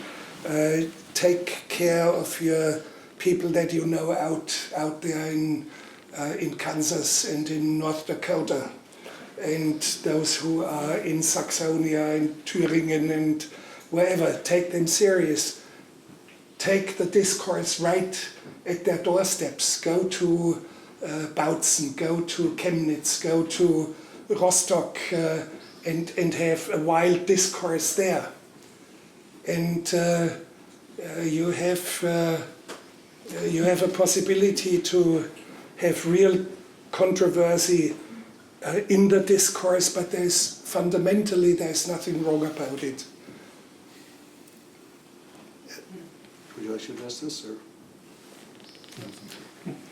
Take care of your people that you know out there in Kansas and in North Dakota, and those who are in Saxonia and Thüringen and wherever. Take them serious. Take the discourse right at their doorsteps. Go to Bautzen, go to Chemnitz, go to Rostock, and have a wild discourse there. And you have a possibility to have real controversy in the discourse, but fundamentally there's nothing wrong about it. Would you like to address this, or?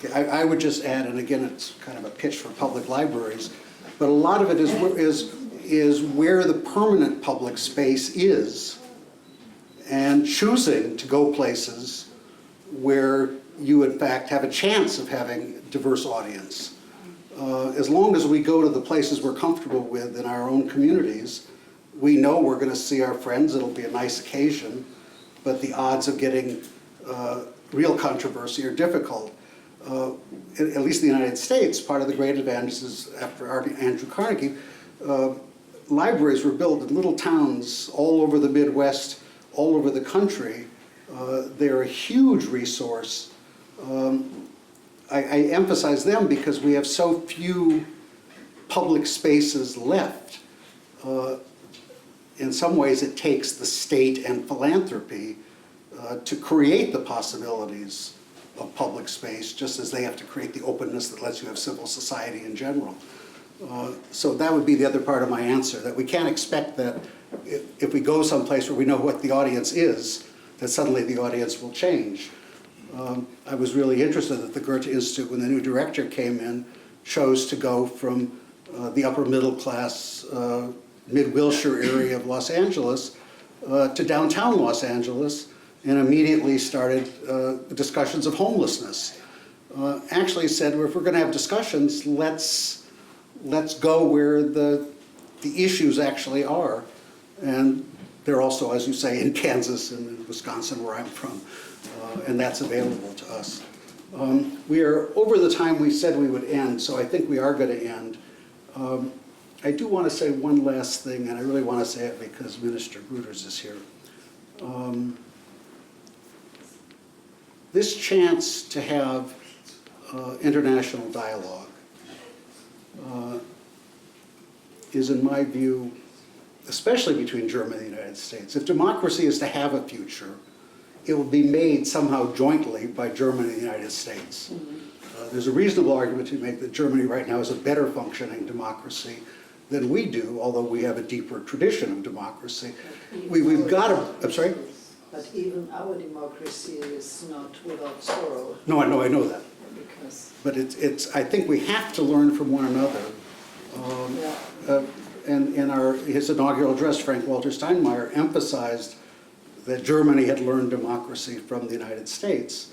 Okay, I would just add, and again, it's kind of a pitch for public libraries, but a lot of it is where the permanent public space is, and choosing to go places where you in fact have a chance of having a diverse audience. As long as we go to the places we're comfortable with in our own communities, we know we're going to see our friends. It'll be a nice occasion, but the odds of getting real controversy are difficult. At least in the United States, part of the great advantages after Andrew Carnegie, libraries were built in little towns all over the Midwest, all over the country. They're a huge resource. I emphasize them because we have so few public spaces left. In some ways, it takes the state and philanthropy to create the possibilities of public space, just as they have to create the openness that lets you have civil society in general. So that would be the other part of my answer, that we can't expect that if we go someplace where we know what the audience is, that suddenly the audience will change. I was really interested that the Goethe Institute, when the new director came in, chose to go from the upper middle class, mid-Wilshire area of Los Angeles to downtown Los Angeles, and immediately started discussions of homelessness. Actually said, well, if we're going to have discussions, let's go where the issues actually are. And they're also, as you say, in Kansas and in Wisconsin, where I'm from, and that's available to us. We are over the time we said we would end, so I think we are going to end. I do want to say one last thing, and I really want to say it because Minister Grütters is here. This chance to have international dialogue is, in my view, especially between Germany and the United States. If democracy is to have a future, it will be made somehow jointly by Germany and the United States. There's a reasonable argument to make that Germany right now is a better functioning democracy than we do, although we have a deeper tradition of democracy. We've got to, I'm sorry? But even our democracy is not without sorrow. No, I know that. Because But I think we have to learn from one another. And in his inaugural address, Frank-Walter Steinmeier emphasized that Germany had learned democracy from the United States.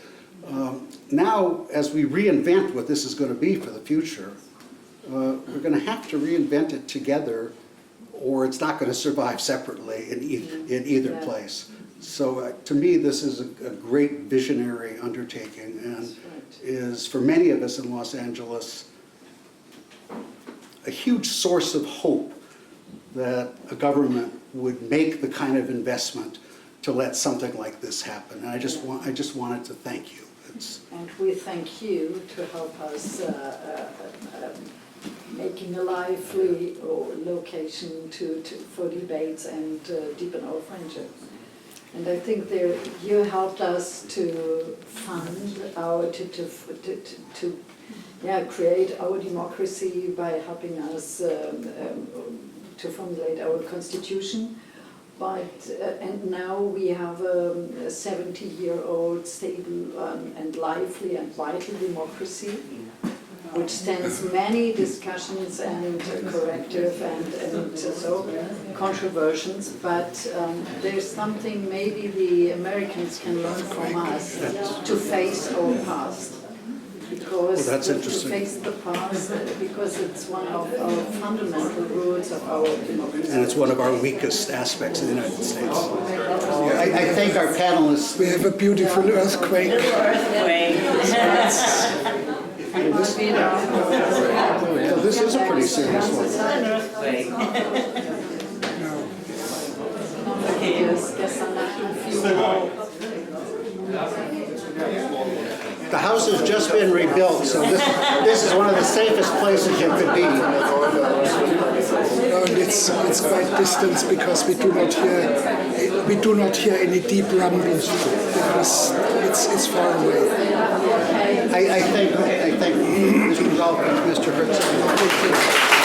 Now, as we reinvent what this is going to be for the future, we're going to have to reinvent it together, or it's not going to survive separately in either place. So to me, this is a great visionary undertaking, and is, for many of us in Los Angeles, a huge source of hope that a government would make the kind of investment to let something like this happen. And I just wanted to thank you. and we thank you to help us making a lively location for debates and deepen our friendship. And I think you helped us to fund create our democracy by helping us to formulate our constitution. But and now we have a 70-year-old stable and lively and vital democracy, which stands many discussions and corrective and so controversies. But there's something maybe the Americans can learn from us to face our past. Because to face the past, because it's one of our fundamental roots of our democracy. And it's one of our weakest aspects in the United States. I thank our panelists. We have a beautiful earthquake. This is a pretty serious one. The house has just been rebuilt, so this is one of the safest places you could be. And it's quite distant because we do not hear any deep rumbles because it's far away. I thank Mr. Raulff and Mr. Herzog.